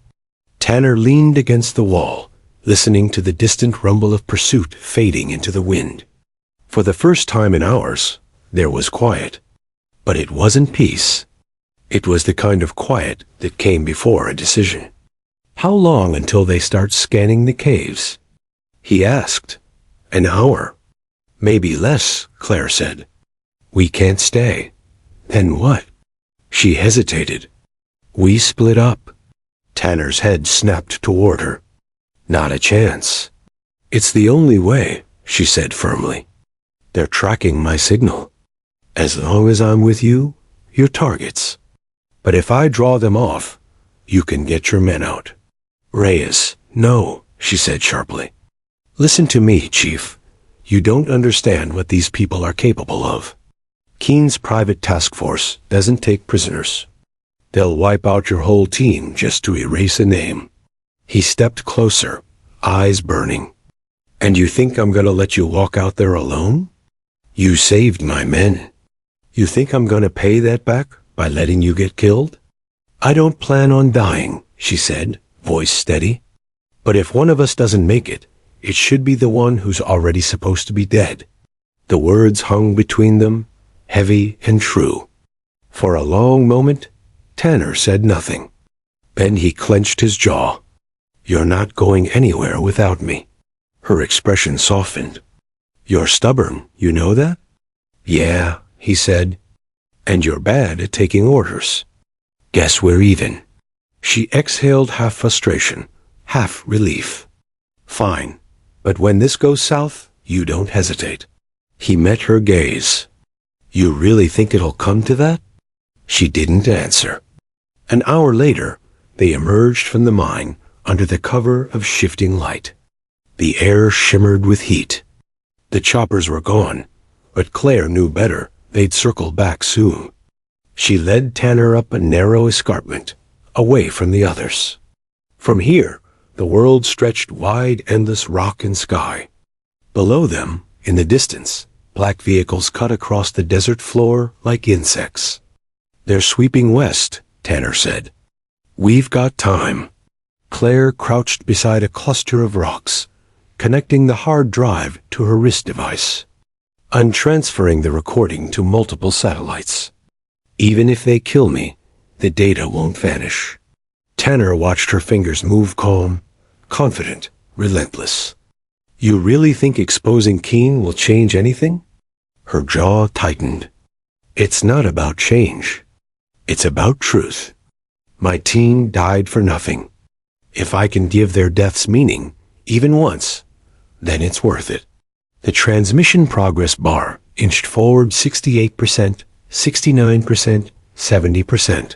Tanner leaned against the wall, listening to the distant rumble of pursuit fading into the wind. For the first time in hours, there was quiet. But it wasn't peace. It was the kind of quiet that came before a decision. "How long until they start scanning the caves?" he asked. "An hour." "Maybe less," Claire said. "We can't stay." "Then what?" She hesitated. "We split up." Tanner's head snapped toward her. "Not a chance." "It's the only way," she said firmly. "They're tracking my signal. As long as I'm with you, you're targets. But if I draw them off, you can get your men out." "Reyes, no," she said sharply. "Listen to me, Chief. You don't understand what these people are capable of. Keen's private task force doesn't take prisoners. They'll wipe out your whole team just to erase a name." He stepped closer, eyes burning. "And you think I'm gonna let you walk out there alone?" You saved my men. You think I'm gonna pay that back by letting you get killed? I don't plan on dying, she said, voice steady. But if one of us doesn't make it, it should be the one who's already supposed to be dead. The words hung between them, heavy and true. For a long moment, Tanner said nothing. Then he clenched his jaw. You're not going anywhere without me. Her expression softened. You're stubborn, you know that? Yeah, he said. And you're bad at taking orders. Guess we're even. She exhaled half frustration, half relief. Fine, but when this goes south, you don't hesitate. He met her gaze. You really think it'll come to that? She didn't answer. An hour later, they emerged from the mine under the cover of shifting light. The air shimmered with heat. The choppers were gone, but Claire knew better. They'd circle back soon. She led Tanner up a narrow escarpment, away from the others. From here, the world stretched wide, endless rock and sky. Below them, in the distance, black vehicles cut across the desert floor like insects. They're sweeping west, Tanner said. We've got time. Claire crouched beside a cluster of rocks, connecting the hard drive to her wrist device. I'm transferring the recording to multiple satellites. Even if they kill me, the data won't vanish. Tanner watched her fingers move, calm, confident, relentless. You really think exposing Keen will change anything? Her jaw tightened. It's not about change. It's about truth. My team died for nothing. If I can give their deaths meaning, even once, then it's worth it. The transmission progress bar inched forward 68%, 69%, 70%.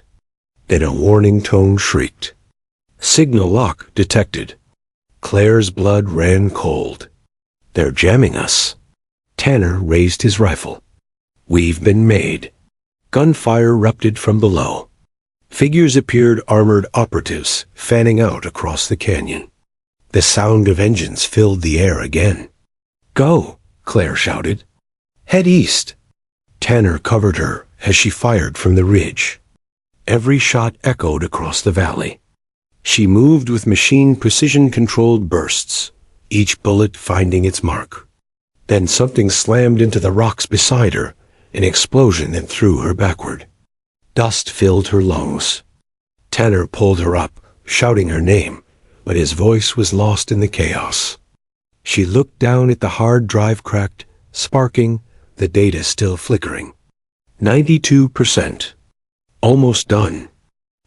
Then a warning tone shrieked. Signal lock detected. Claire's blood ran cold. They're jamming us. Tanner raised his rifle. We've been made. Gunfire erupted from below. Figures appeared, armored operatives fanning out across the canyon. The sound of engines filled the air again. Go, Claire shouted. Head east. Tanner covered her as she fired from the ridge. Every shot echoed across the valley. She moved with machine precision-controlled bursts, each bullet finding its mark. Then something slammed into the rocks beside her, an explosion that threw her backward. Dust filled her lungs. Tanner pulled her up, shouting her name, but his voice was lost in the chaos. She looked down at the hard drive, cracked, sparking, the data still flickering. 92%. Almost done.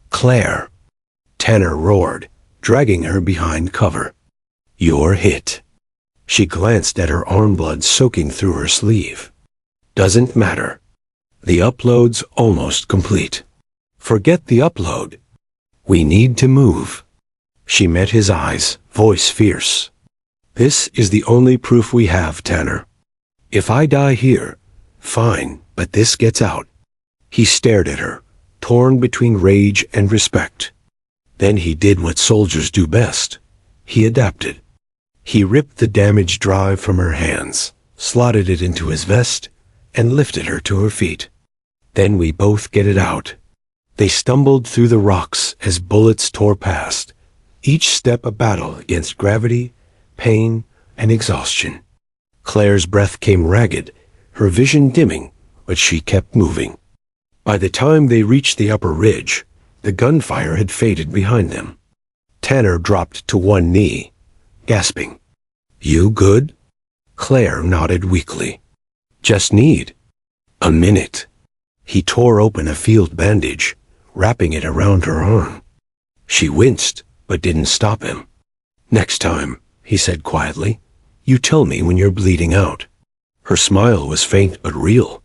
Claire. Tanner roared, dragging her behind cover. You're hit. She glanced at her arm, blood soaking through her sleeve. Doesn't matter. The upload's almost complete. Forget the upload. We need to move. She met his eyes, voice fierce. This is the only proof we have, Tanner. If I die here, fine, but this gets out. He stared at her, torn between rage and respect. Then he did what soldiers do best. He adapted. He ripped the damaged drive from her hands, slotted it into his vest, and lifted her to her feet. Then we both get it out. They stumbled through the rocks as bullets tore past, each step a battle against gravity, pain, and exhaustion. Claire's breath came ragged, her vision dimming, but she kept moving. By the time they reached the upper ridge, the gunfire had faded behind them. Tanner dropped to one knee, gasping. You good? Claire nodded weakly. Just need a minute. He tore open a field bandage, wrapping it around her arm. She winced, but didn't stop him. Next time, he said quietly, you tell me when you're bleeding out. Her smile was faint but real.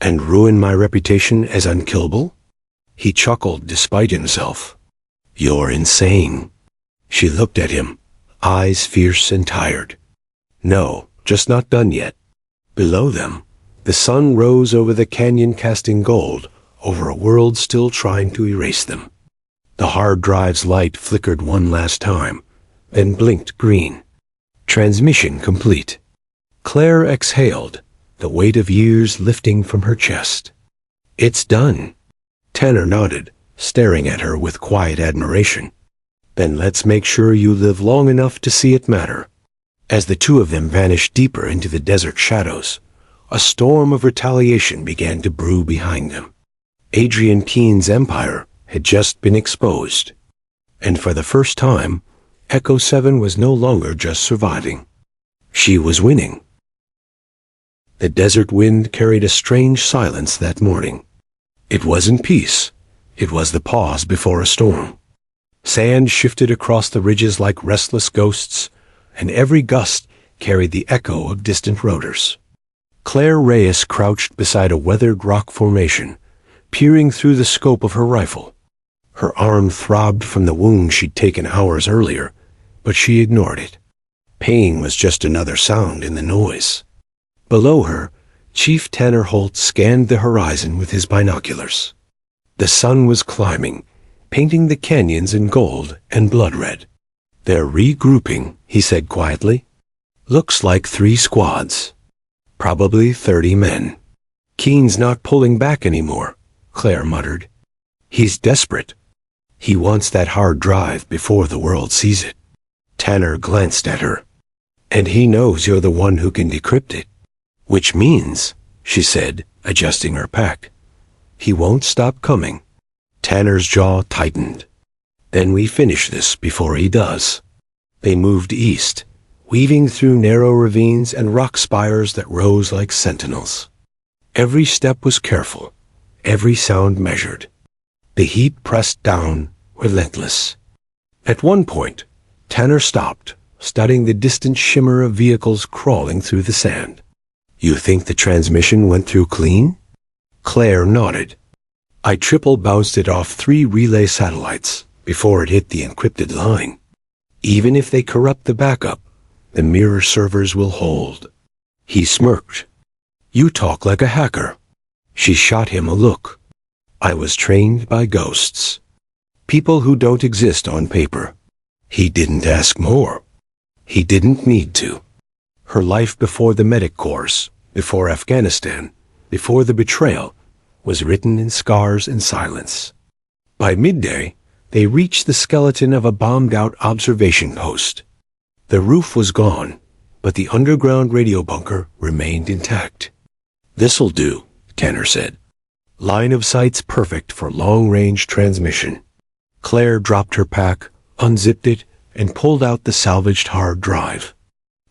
And ruin my reputation as unkillable? He chuckled despite himself. You're insane. She looked at him, eyes fierce and tired. No, just not done yet. Below them, the sun rose over the canyon, casting gold over a world still trying to erase them. The hard drive's light flickered one last time, then blinked green. Transmission complete. Claire exhaled, the weight of years lifting from her chest. "It's done." Tanner nodded, staring at her with quiet admiration. "Then let's make sure you live long enough to see it matter." As the two of them vanished deeper into the desert shadows, a storm of retaliation began to brew behind them. Adrian Keene's empire had just been exposed, and for the first time, Echo 7 was no longer just surviving. She was winning. The desert wind carried a strange silence that morning. It wasn't peace. It was the pause before a storm. Sand shifted across the ridges like restless ghosts, and every gust carried the echo of distant rotors. Claire Reyes crouched beside a weathered rock formation, peering through the scope of her rifle. Her arm throbbed from the wound she'd taken hours earlier, but she ignored it. Pain was just another sound in the noise. Below her, Chief Tanner Holt scanned the horizon with his binoculars. The sun was climbing, painting the canyons in gold and blood red. "They're regrouping," he said quietly. "Looks like 3 squads. Probably 30 men." "Keene's not pulling back anymore," Claire muttered. "He's desperate. He wants that hard drive before the world sees it." Tanner glanced at her. "And he knows you're the one who can decrypt it. Which means," she said, adjusting her pack, "he won't stop coming." Tanner's jaw tightened. "Then we finish this before he does." They moved east, weaving through narrow ravines and rock spires that rose like sentinels. Every step was careful, every sound measured. The heat pressed down, relentless. At one point, Tanner stopped, studying the distant shimmer of vehicles crawling through the sand. "You think the transmission went through clean?" Claire nodded. "I triple bounced it off 3 relay satellites before it hit the encrypted line. Even if they corrupt the backup, the mirror servers will hold." He smirked. "You talk like a hacker." She shot him a look. "I was trained by ghosts. People who don't exist on paper." He didn't ask more. He didn't need to. Her life before the medic course, before Afghanistan, before the betrayal, was written in scars and silence. By midday, they reached the skeleton of a bombed-out observation post. The roof was gone, but the underground radio bunker remained intact. "This'll do," Tanner said. "Line of sight's perfect for long-range transmission." Claire dropped her pack, unzipped it, and pulled out the salvaged hard drive.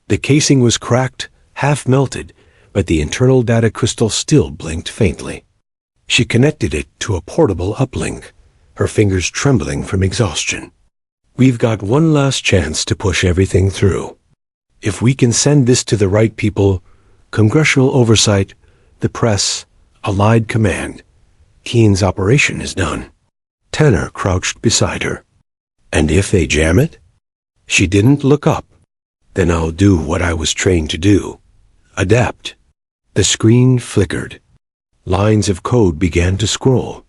The casing was cracked, half melted, but the internal data crystal still blinked faintly. She connected it to a portable uplink, her fingers trembling from exhaustion. "We've got one last chance to push everything through. If we can send this to the right people, congressional oversight, the press, Allied command, Keene's operation is done." Tanner crouched beside her. "And if they jam it?" She didn't look up. "Then I'll do what I was trained to do. Adapt." The screen flickered. Lines of code began to scroll.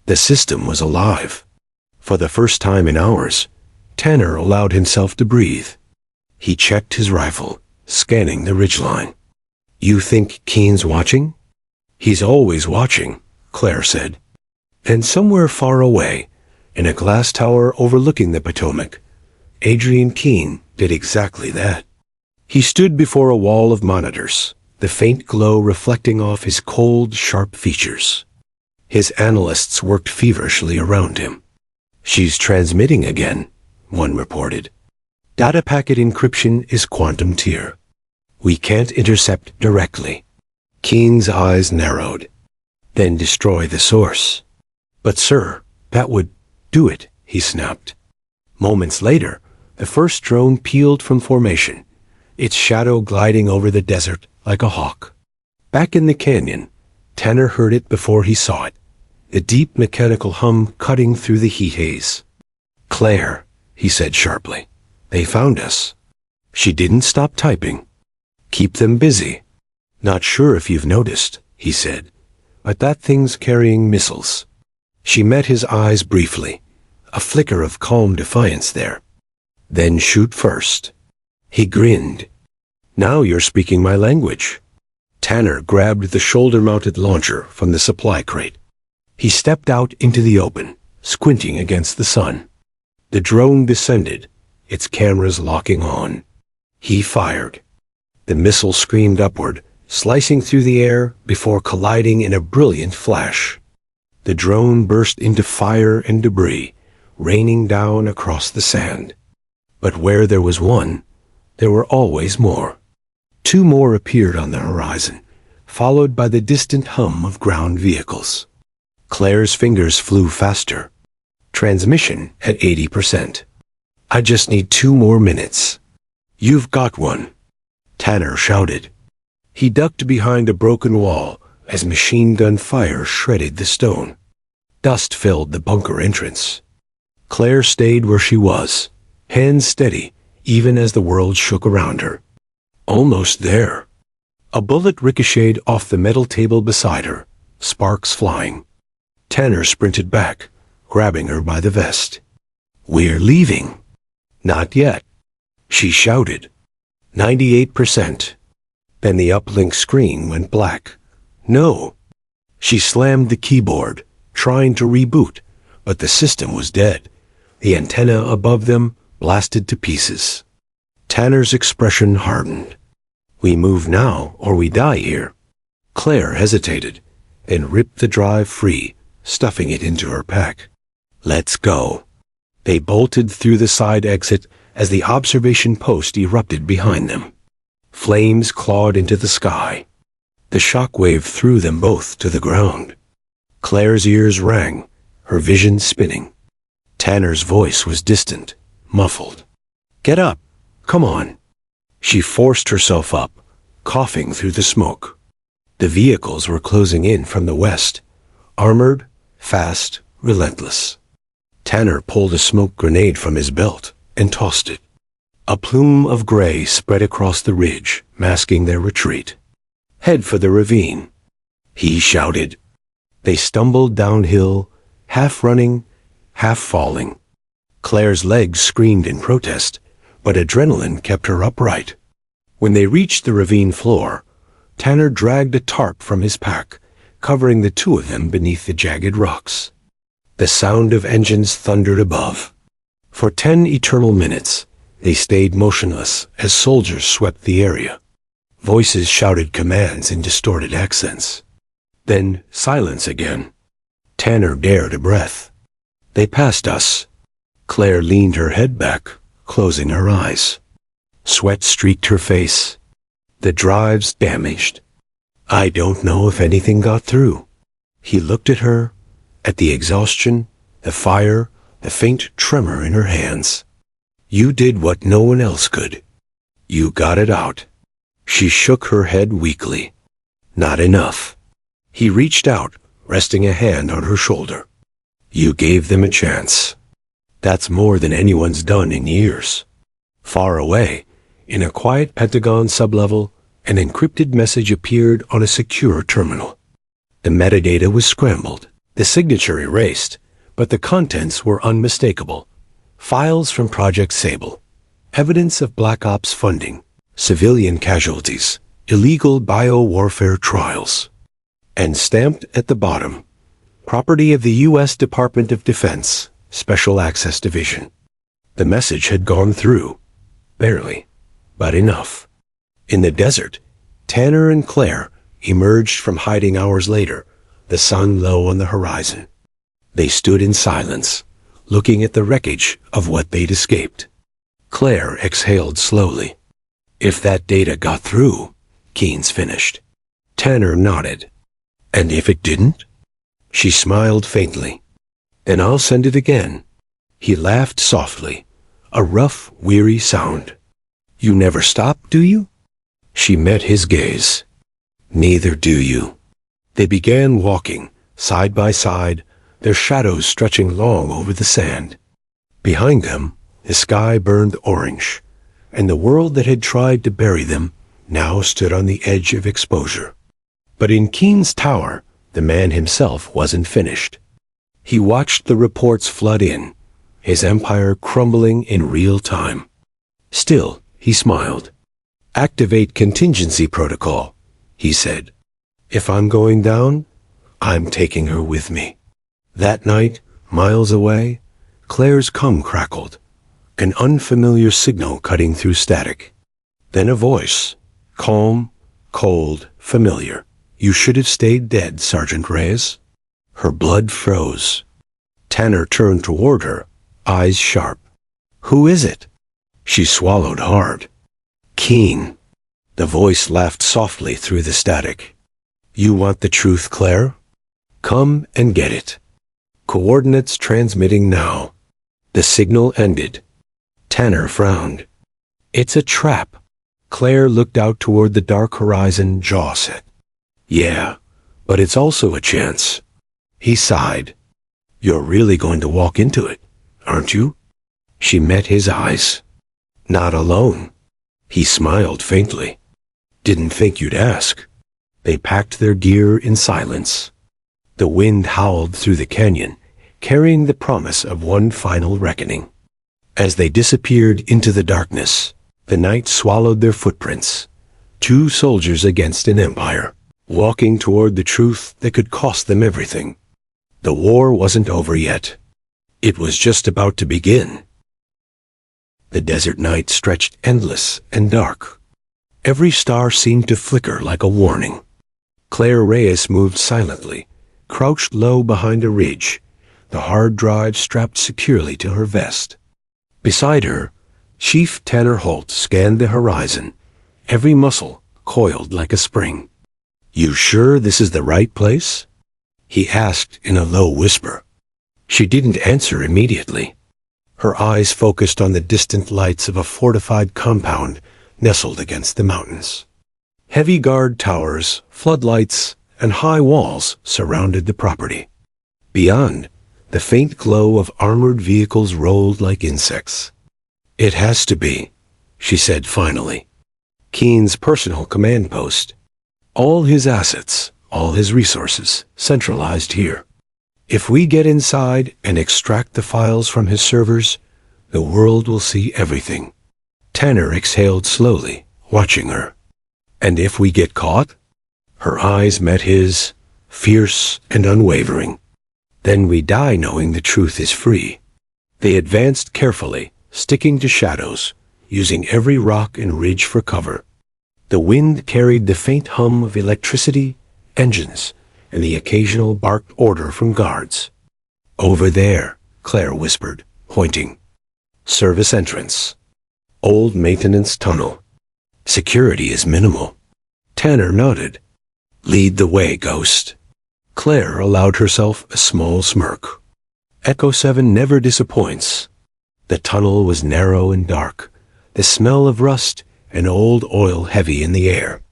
The system was alive. For the first time in hours, Tanner allowed himself to breathe. He checked his rifle, scanning the ridgeline. "You think Keene's watching?" "He's always watching," Claire said. And somewhere far away, in a glass tower overlooking the Potomac, Adrian Keene did exactly that. He stood before a wall of monitors, the faint glow reflecting off his cold, sharp features. His analysts worked feverishly around him. "She's transmitting again," one reported. "Data packet encryption is quantum tier. We can't intercept directly." Keene's eyes narrowed. "Then destroy the source." "But sir, that would do it," he snapped. Moments later, the first drone peeled from formation, its shadow gliding over the desert like a hawk. Back in the canyon, Tanner heard it before he saw it, the deep mechanical hum cutting through the heat haze. "Claire," he said sharply, "they found us." She didn't stop typing. "Keep them busy." "Not sure if you've noticed," he said, "but that thing's carrying missiles." She met his eyes briefly, a flicker of calm defiance there. "Then shoot first." He grinned. "Now you're speaking my language." Tanner grabbed the shoulder-mounted launcher from the supply crate. He stepped out into the open, squinting against the sun. The drone descended, its cameras locking on. He fired. The missile screamed upward, slicing through the air before colliding in a brilliant flash. The drone burst into fire and debris, raining down across the sand. But where there was one, there were always more. 2 more appeared on the horizon, followed by the distant hum of ground vehicles. Claire's fingers flew faster. Transmission at 80%. I just need 2 more minutes. You've got one, Tanner shouted. He ducked behind a broken wall as machine gun fire shredded the stone. Dust filled the bunker entrance. Claire stayed where she was, hands steady, even as the world shook around her. Almost there. A bullet ricocheted off the metal table beside her, sparks flying. Tanner sprinted back, grabbing her by the vest. We're leaving. Not yet, she shouted. 98%. Then the uplink screen went black. No. She slammed the keyboard, trying to reboot, but the system was dead. The antenna above them blasted to pieces. Tanner's expression hardened. We move now, or we die here. Claire hesitated, then ripped the drive free, stuffing it into her pack. Let's go. They bolted through the side exit as the observation post erupted behind them. Flames clawed into the sky. The shockwave threw them both to the ground. Claire's ears rang, her vision spinning. Tanner's voice was distant, muffled. Get up. Come on. She forced herself up, coughing through the smoke. The vehicles were closing in from the west, armored, fast, relentless. Tanner pulled a smoke grenade from his belt and tossed it. A plume of gray spread across the ridge, masking their retreat. Head for the ravine, he shouted. They stumbled downhill, half running, half falling. Claire's legs screamed in protest, but adrenaline kept her upright. When they reached the ravine floor, Tanner dragged a tarp from his pack, covering the 2 of them beneath the jagged rocks. The sound of engines thundered above. For 10 eternal minutes, they stayed motionless as soldiers swept the area. Voices shouted commands in distorted accents. Then silence again. Tanner dared a breath. They passed us. Claire leaned her head back, closing her eyes. Sweat streaked her face. The drive's damaged. I don't know if anything got through. He looked at her, at the exhaustion, the fire, the faint tremor in her hands. You did what no one else could. You got it out. She shook her head weakly. Not enough. He reached out, resting a hand on her shoulder. You gave them a chance. That's more than anyone's done in years. Far away, in a quiet Pentagon sublevel, an encrypted message appeared on a secure terminal. The metadata was scrambled, the signature erased, but the contents were unmistakable. Files from Project Sable, evidence of Black Ops funding, civilian casualties, illegal biowarfare trials. And stamped at the bottom, property of the U.S. Department of Defense, Special Access Division. The message had gone through. Barely, but enough. In the desert, Tanner and Claire emerged from hiding hours later, the sun low on the horizon. They stood in silence, looking at the wreckage of what they'd escaped. Claire exhaled slowly. If that data got through, Keynes finished. Tanner nodded. And if it didn't? She smiled faintly. Then I'll send it again. He laughed softly, a rough, weary sound. You never stop, do you? She met his gaze. Neither do you. They began walking, side by side, their shadows stretching long over the sand. Behind them, the sky burned orange, and the world that had tried to bury them now stood on the edge of exposure. But in Keene's tower, the man himself wasn't finished. He watched the reports flood in, his empire crumbling in real time. Still, he smiled. Activate contingency protocol. he said. If I'm going down, I'm taking her with me. That night, miles away, Claire's cum crackled, an unfamiliar signal cutting through static. Then a voice, calm, cold, familiar. You should have stayed dead, Sergeant Reyes. Her blood froze. Tanner turned toward her, eyes sharp. Who is it? She swallowed hard. Keen. The voice laughed softly through the static. You want the truth, Claire? Come and get it. Coordinates transmitting now. The signal ended. Tanner frowned. It's a trap. Claire looked out toward the dark horizon, jaw set. Yeah, but it's also a chance. He sighed. You're really going to walk into it, aren't you? She met his eyes. Not alone. He smiled faintly. Didn't think you'd ask. They packed their gear in silence. The wind howled through the canyon, carrying the promise of one final reckoning. As they disappeared into the darkness, the night swallowed their footprints. Two soldiers against an empire, walking toward the truth that could cost them everything. The war wasn't over yet. It was just about to begin. The desert night stretched endless and dark. Every star seemed to flicker like a warning. Claire Reyes moved silently, crouched low behind a ridge, the hard drive strapped securely to her vest. Beside her, Chief Tanner Holt scanned the horizon, every muscle coiled like a spring. You sure this is the right place? He asked in a low whisper. She didn't answer immediately. Her eyes focused on the distant lights of a fortified compound nestled against the mountains. Heavy guard towers, floodlights, and high walls surrounded the property. Beyond, the faint glow of armored vehicles rolled like insects. It has to be, she said finally. Keen's personal command post. All his assets, all his resources, centralized here. If we get inside and extract the files from his servers, the world will see everything. Tanner exhaled slowly, watching her. And if we get caught? Her eyes met his, fierce and unwavering. Then we die knowing the truth is free. They advanced carefully, sticking to shadows, using every rock and ridge for cover. The wind carried the faint hum of electricity, engines, and the occasional barked order from guards. Over there, Claire whispered, pointing. Service entrance. Old maintenance tunnel. Security is minimal. Tanner nodded. Lead the way, Ghost. Claire allowed herself a small smirk. Echo 7 never disappoints. The tunnel was narrow and dark, the smell of rust and old oil heavy in the air.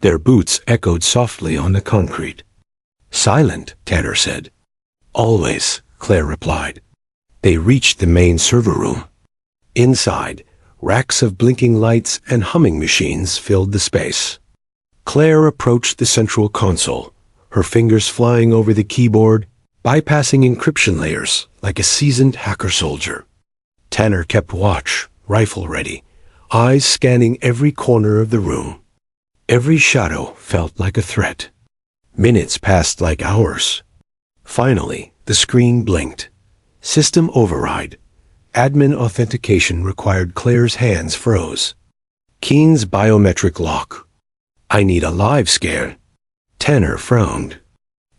Their boots echoed softly on the concrete. Silent, Tanner said. Always, Claire replied. They reached the main server room. Inside, racks of blinking lights and humming machines filled the space. Claire approached the central console, her fingers flying over the keyboard, bypassing encryption layers like a seasoned hacker soldier. Tanner kept watch, rifle ready, eyes scanning every corner of the room. Every shadow felt like a threat. Minutes passed like hours. Finally, the screen blinked. System override. Admin authentication required. Claire's hands froze. Keen's biometric lock. I need a live scan. Tanner frowned.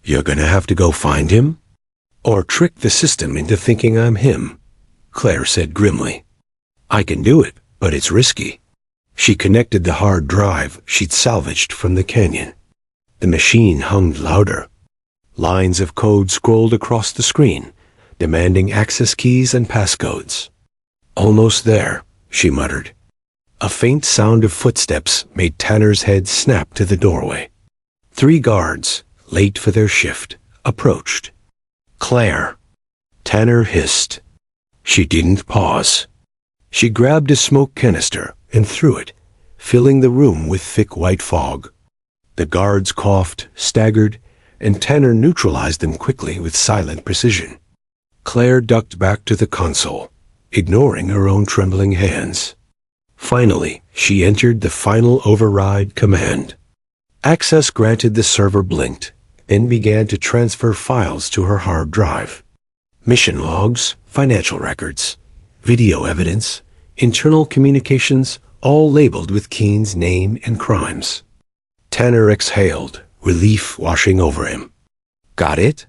You're gonna have to go find him? Or trick the system into thinking I'm him, Claire said grimly. I can do it, but it's risky. She connected the hard drive she'd salvaged from the canyon. The machine hummed louder. Lines of code scrolled across the screen, demanding access keys and passcodes. Almost there, she muttered. A faint sound of footsteps made Tanner's head snap to the doorway. 3 guards, late for their shift, approached. Claire. Tanner hissed. She didn't pause. She grabbed a smoke canister and threw it, filling the room with thick white fog. The guards coughed, staggered, and Tanner neutralized them quickly with silent precision. Claire ducked back to the console, ignoring her own trembling hands. Finally, she entered the final override command. Access granted. The server blinked, then began to transfer files to her hard drive. Mission logs, financial records, video evidence, internal communications, all labeled with Keen's name and crimes. Tanner exhaled, relief washing over him. Got it?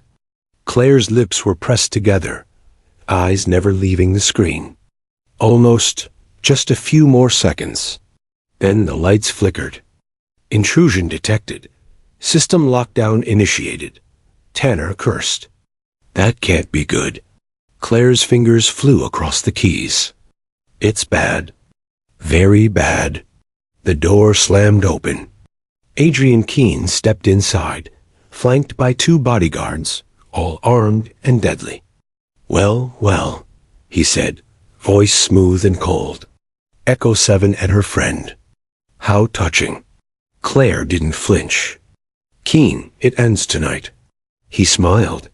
Claire's lips were pressed together, eyes never leaving the screen. Almost. Just a few more seconds. Then the lights flickered. Intrusion detected. System lockdown initiated. Tanner cursed. That can't be good. Claire's fingers flew across the keys. It's bad. Very bad. The door slammed open. Adrian Keen stepped inside, flanked by 2 bodyguards, all armed and deadly. Well, well, he said, voice smooth and cold. Echo 7 and her friend. How touching. Claire didn't flinch. Keen, it ends tonight. He smiled.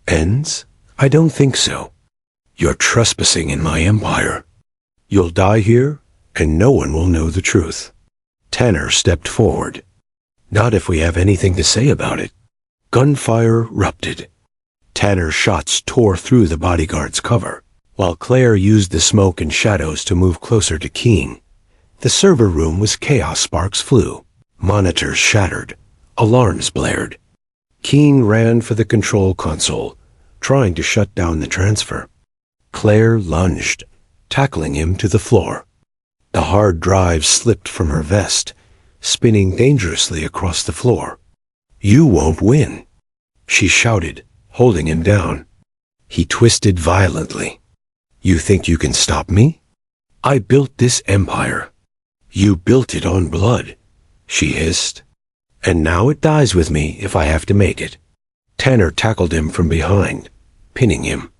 Ends? I don't think so. You're trespassing in my empire. You'll die here, and no one will know the truth. Tanner stepped forward. Not if we have anything to say about it. Gunfire erupted. Tanner's shots tore through the bodyguard's cover, while Claire used the smoke and shadows to move closer to Keen. The server room was chaos. Sparks flew. Monitors shattered. Alarms blared. Keen ran for the control console, trying to shut down the transfer. Claire lunged, tackling him to the floor. The hard drive slipped from her vest, spinning dangerously across the floor. You won't win, she shouted, holding him down. He twisted violently. You think you can stop me? I built this empire. You built it on blood, she hissed. And now it dies with me if I have to make it. Tanner tackled him from behind, pinning him.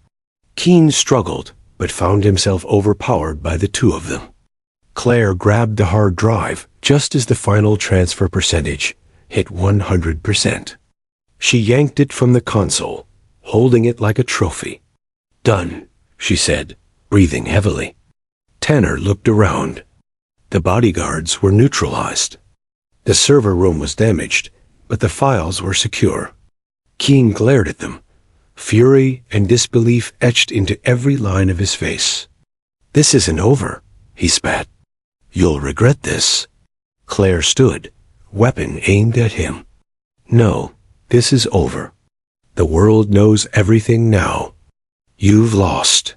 Keen struggled, but found himself overpowered by the 2 of them. Claire grabbed the hard drive just as the final transfer percentage hit 100%. She yanked it from the console, holding it like a trophy. Done, she said, breathing heavily. Tanner looked around. The bodyguards were neutralized. The server room was damaged, but the files were secure. Keen glared at them, fury and disbelief etched into every line of his face. This isn't over, he spat. You'll regret this. Claire stood, weapon aimed at him. No, this is over. The world knows everything now. You've lost.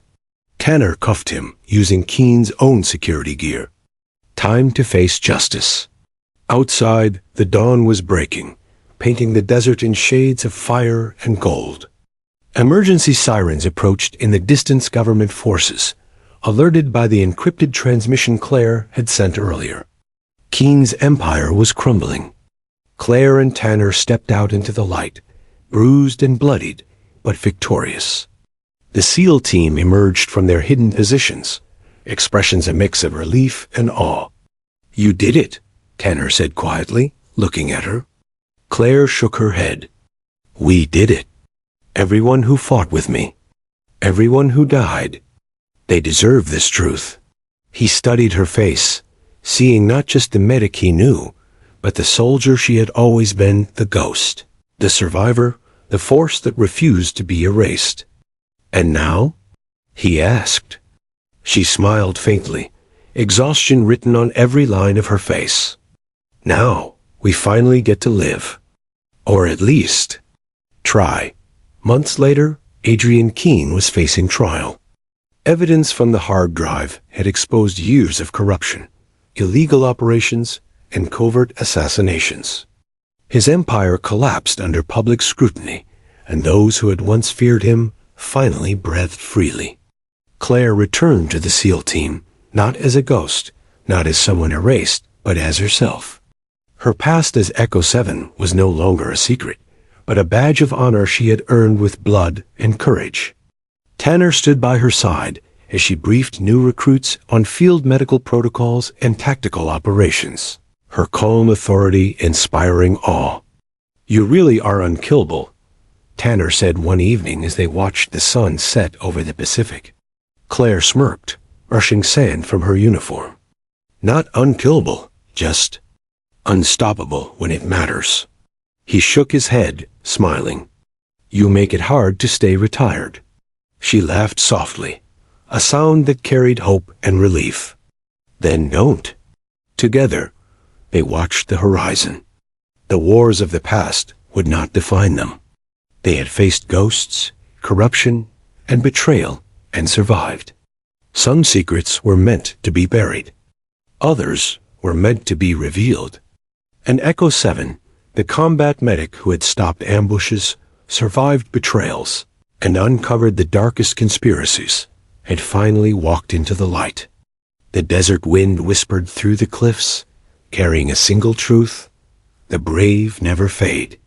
Tanner cuffed him, using Keen's own security gear. Time to face justice. Outside, the dawn was breaking, painting the desert in shades of fire and gold. Emergency sirens approached in the distance. Government forces, alerted by the encrypted transmission Claire had sent earlier. Keen's empire was crumbling. Claire and Tanner stepped out into the light, bruised and bloodied, but victorious. The SEAL team emerged from their hidden positions, expressions a mix of relief and awe. You did it, Tanner said quietly, looking at her. Claire shook her head. We did it. Everyone who fought with me. Everyone who died. They deserve this truth. He studied her face, seeing not just the medic he knew, but the soldier she had always been, the ghost, the survivor, the force that refused to be erased. And now? He asked. She smiled faintly, exhaustion written on every line of her face. Now, we finally get to live. Or at least, try. Months later, Adrian Keen was facing trial. Evidence from the hard drive had exposed years of corruption, illegal operations, and covert assassinations. His empire collapsed under public scrutiny, and those who had once feared him finally breathed freely. Claire returned to the SEAL team, not as a ghost, not as someone erased, but as herself. Her past as Echo 7 was no longer a secret, but a badge of honor she had earned with blood and courage. Tanner stood by her side as she briefed new recruits on field medical protocols and tactical operations, her calm authority inspiring awe. You really are unkillable, Tanner said one evening as they watched the sun set over the Pacific. Claire smirked, brushing sand from her uniform. Not unkillable, just unstoppable when it matters. He shook his head, smiling. You make it hard to stay retired. She laughed softly, a sound that carried hope and relief. Then don't. Together, they watched the horizon. The wars of the past would not define them. They had faced ghosts, corruption, and betrayal, and survived. Some secrets were meant to be buried. Others were meant to be revealed. And Echo 7, the combat medic who had stopped ambushes, survived betrayals, and uncovered the darkest conspiracies, had finally walked into the light. The desert wind whispered through the cliffs, carrying a single truth: the brave never fade.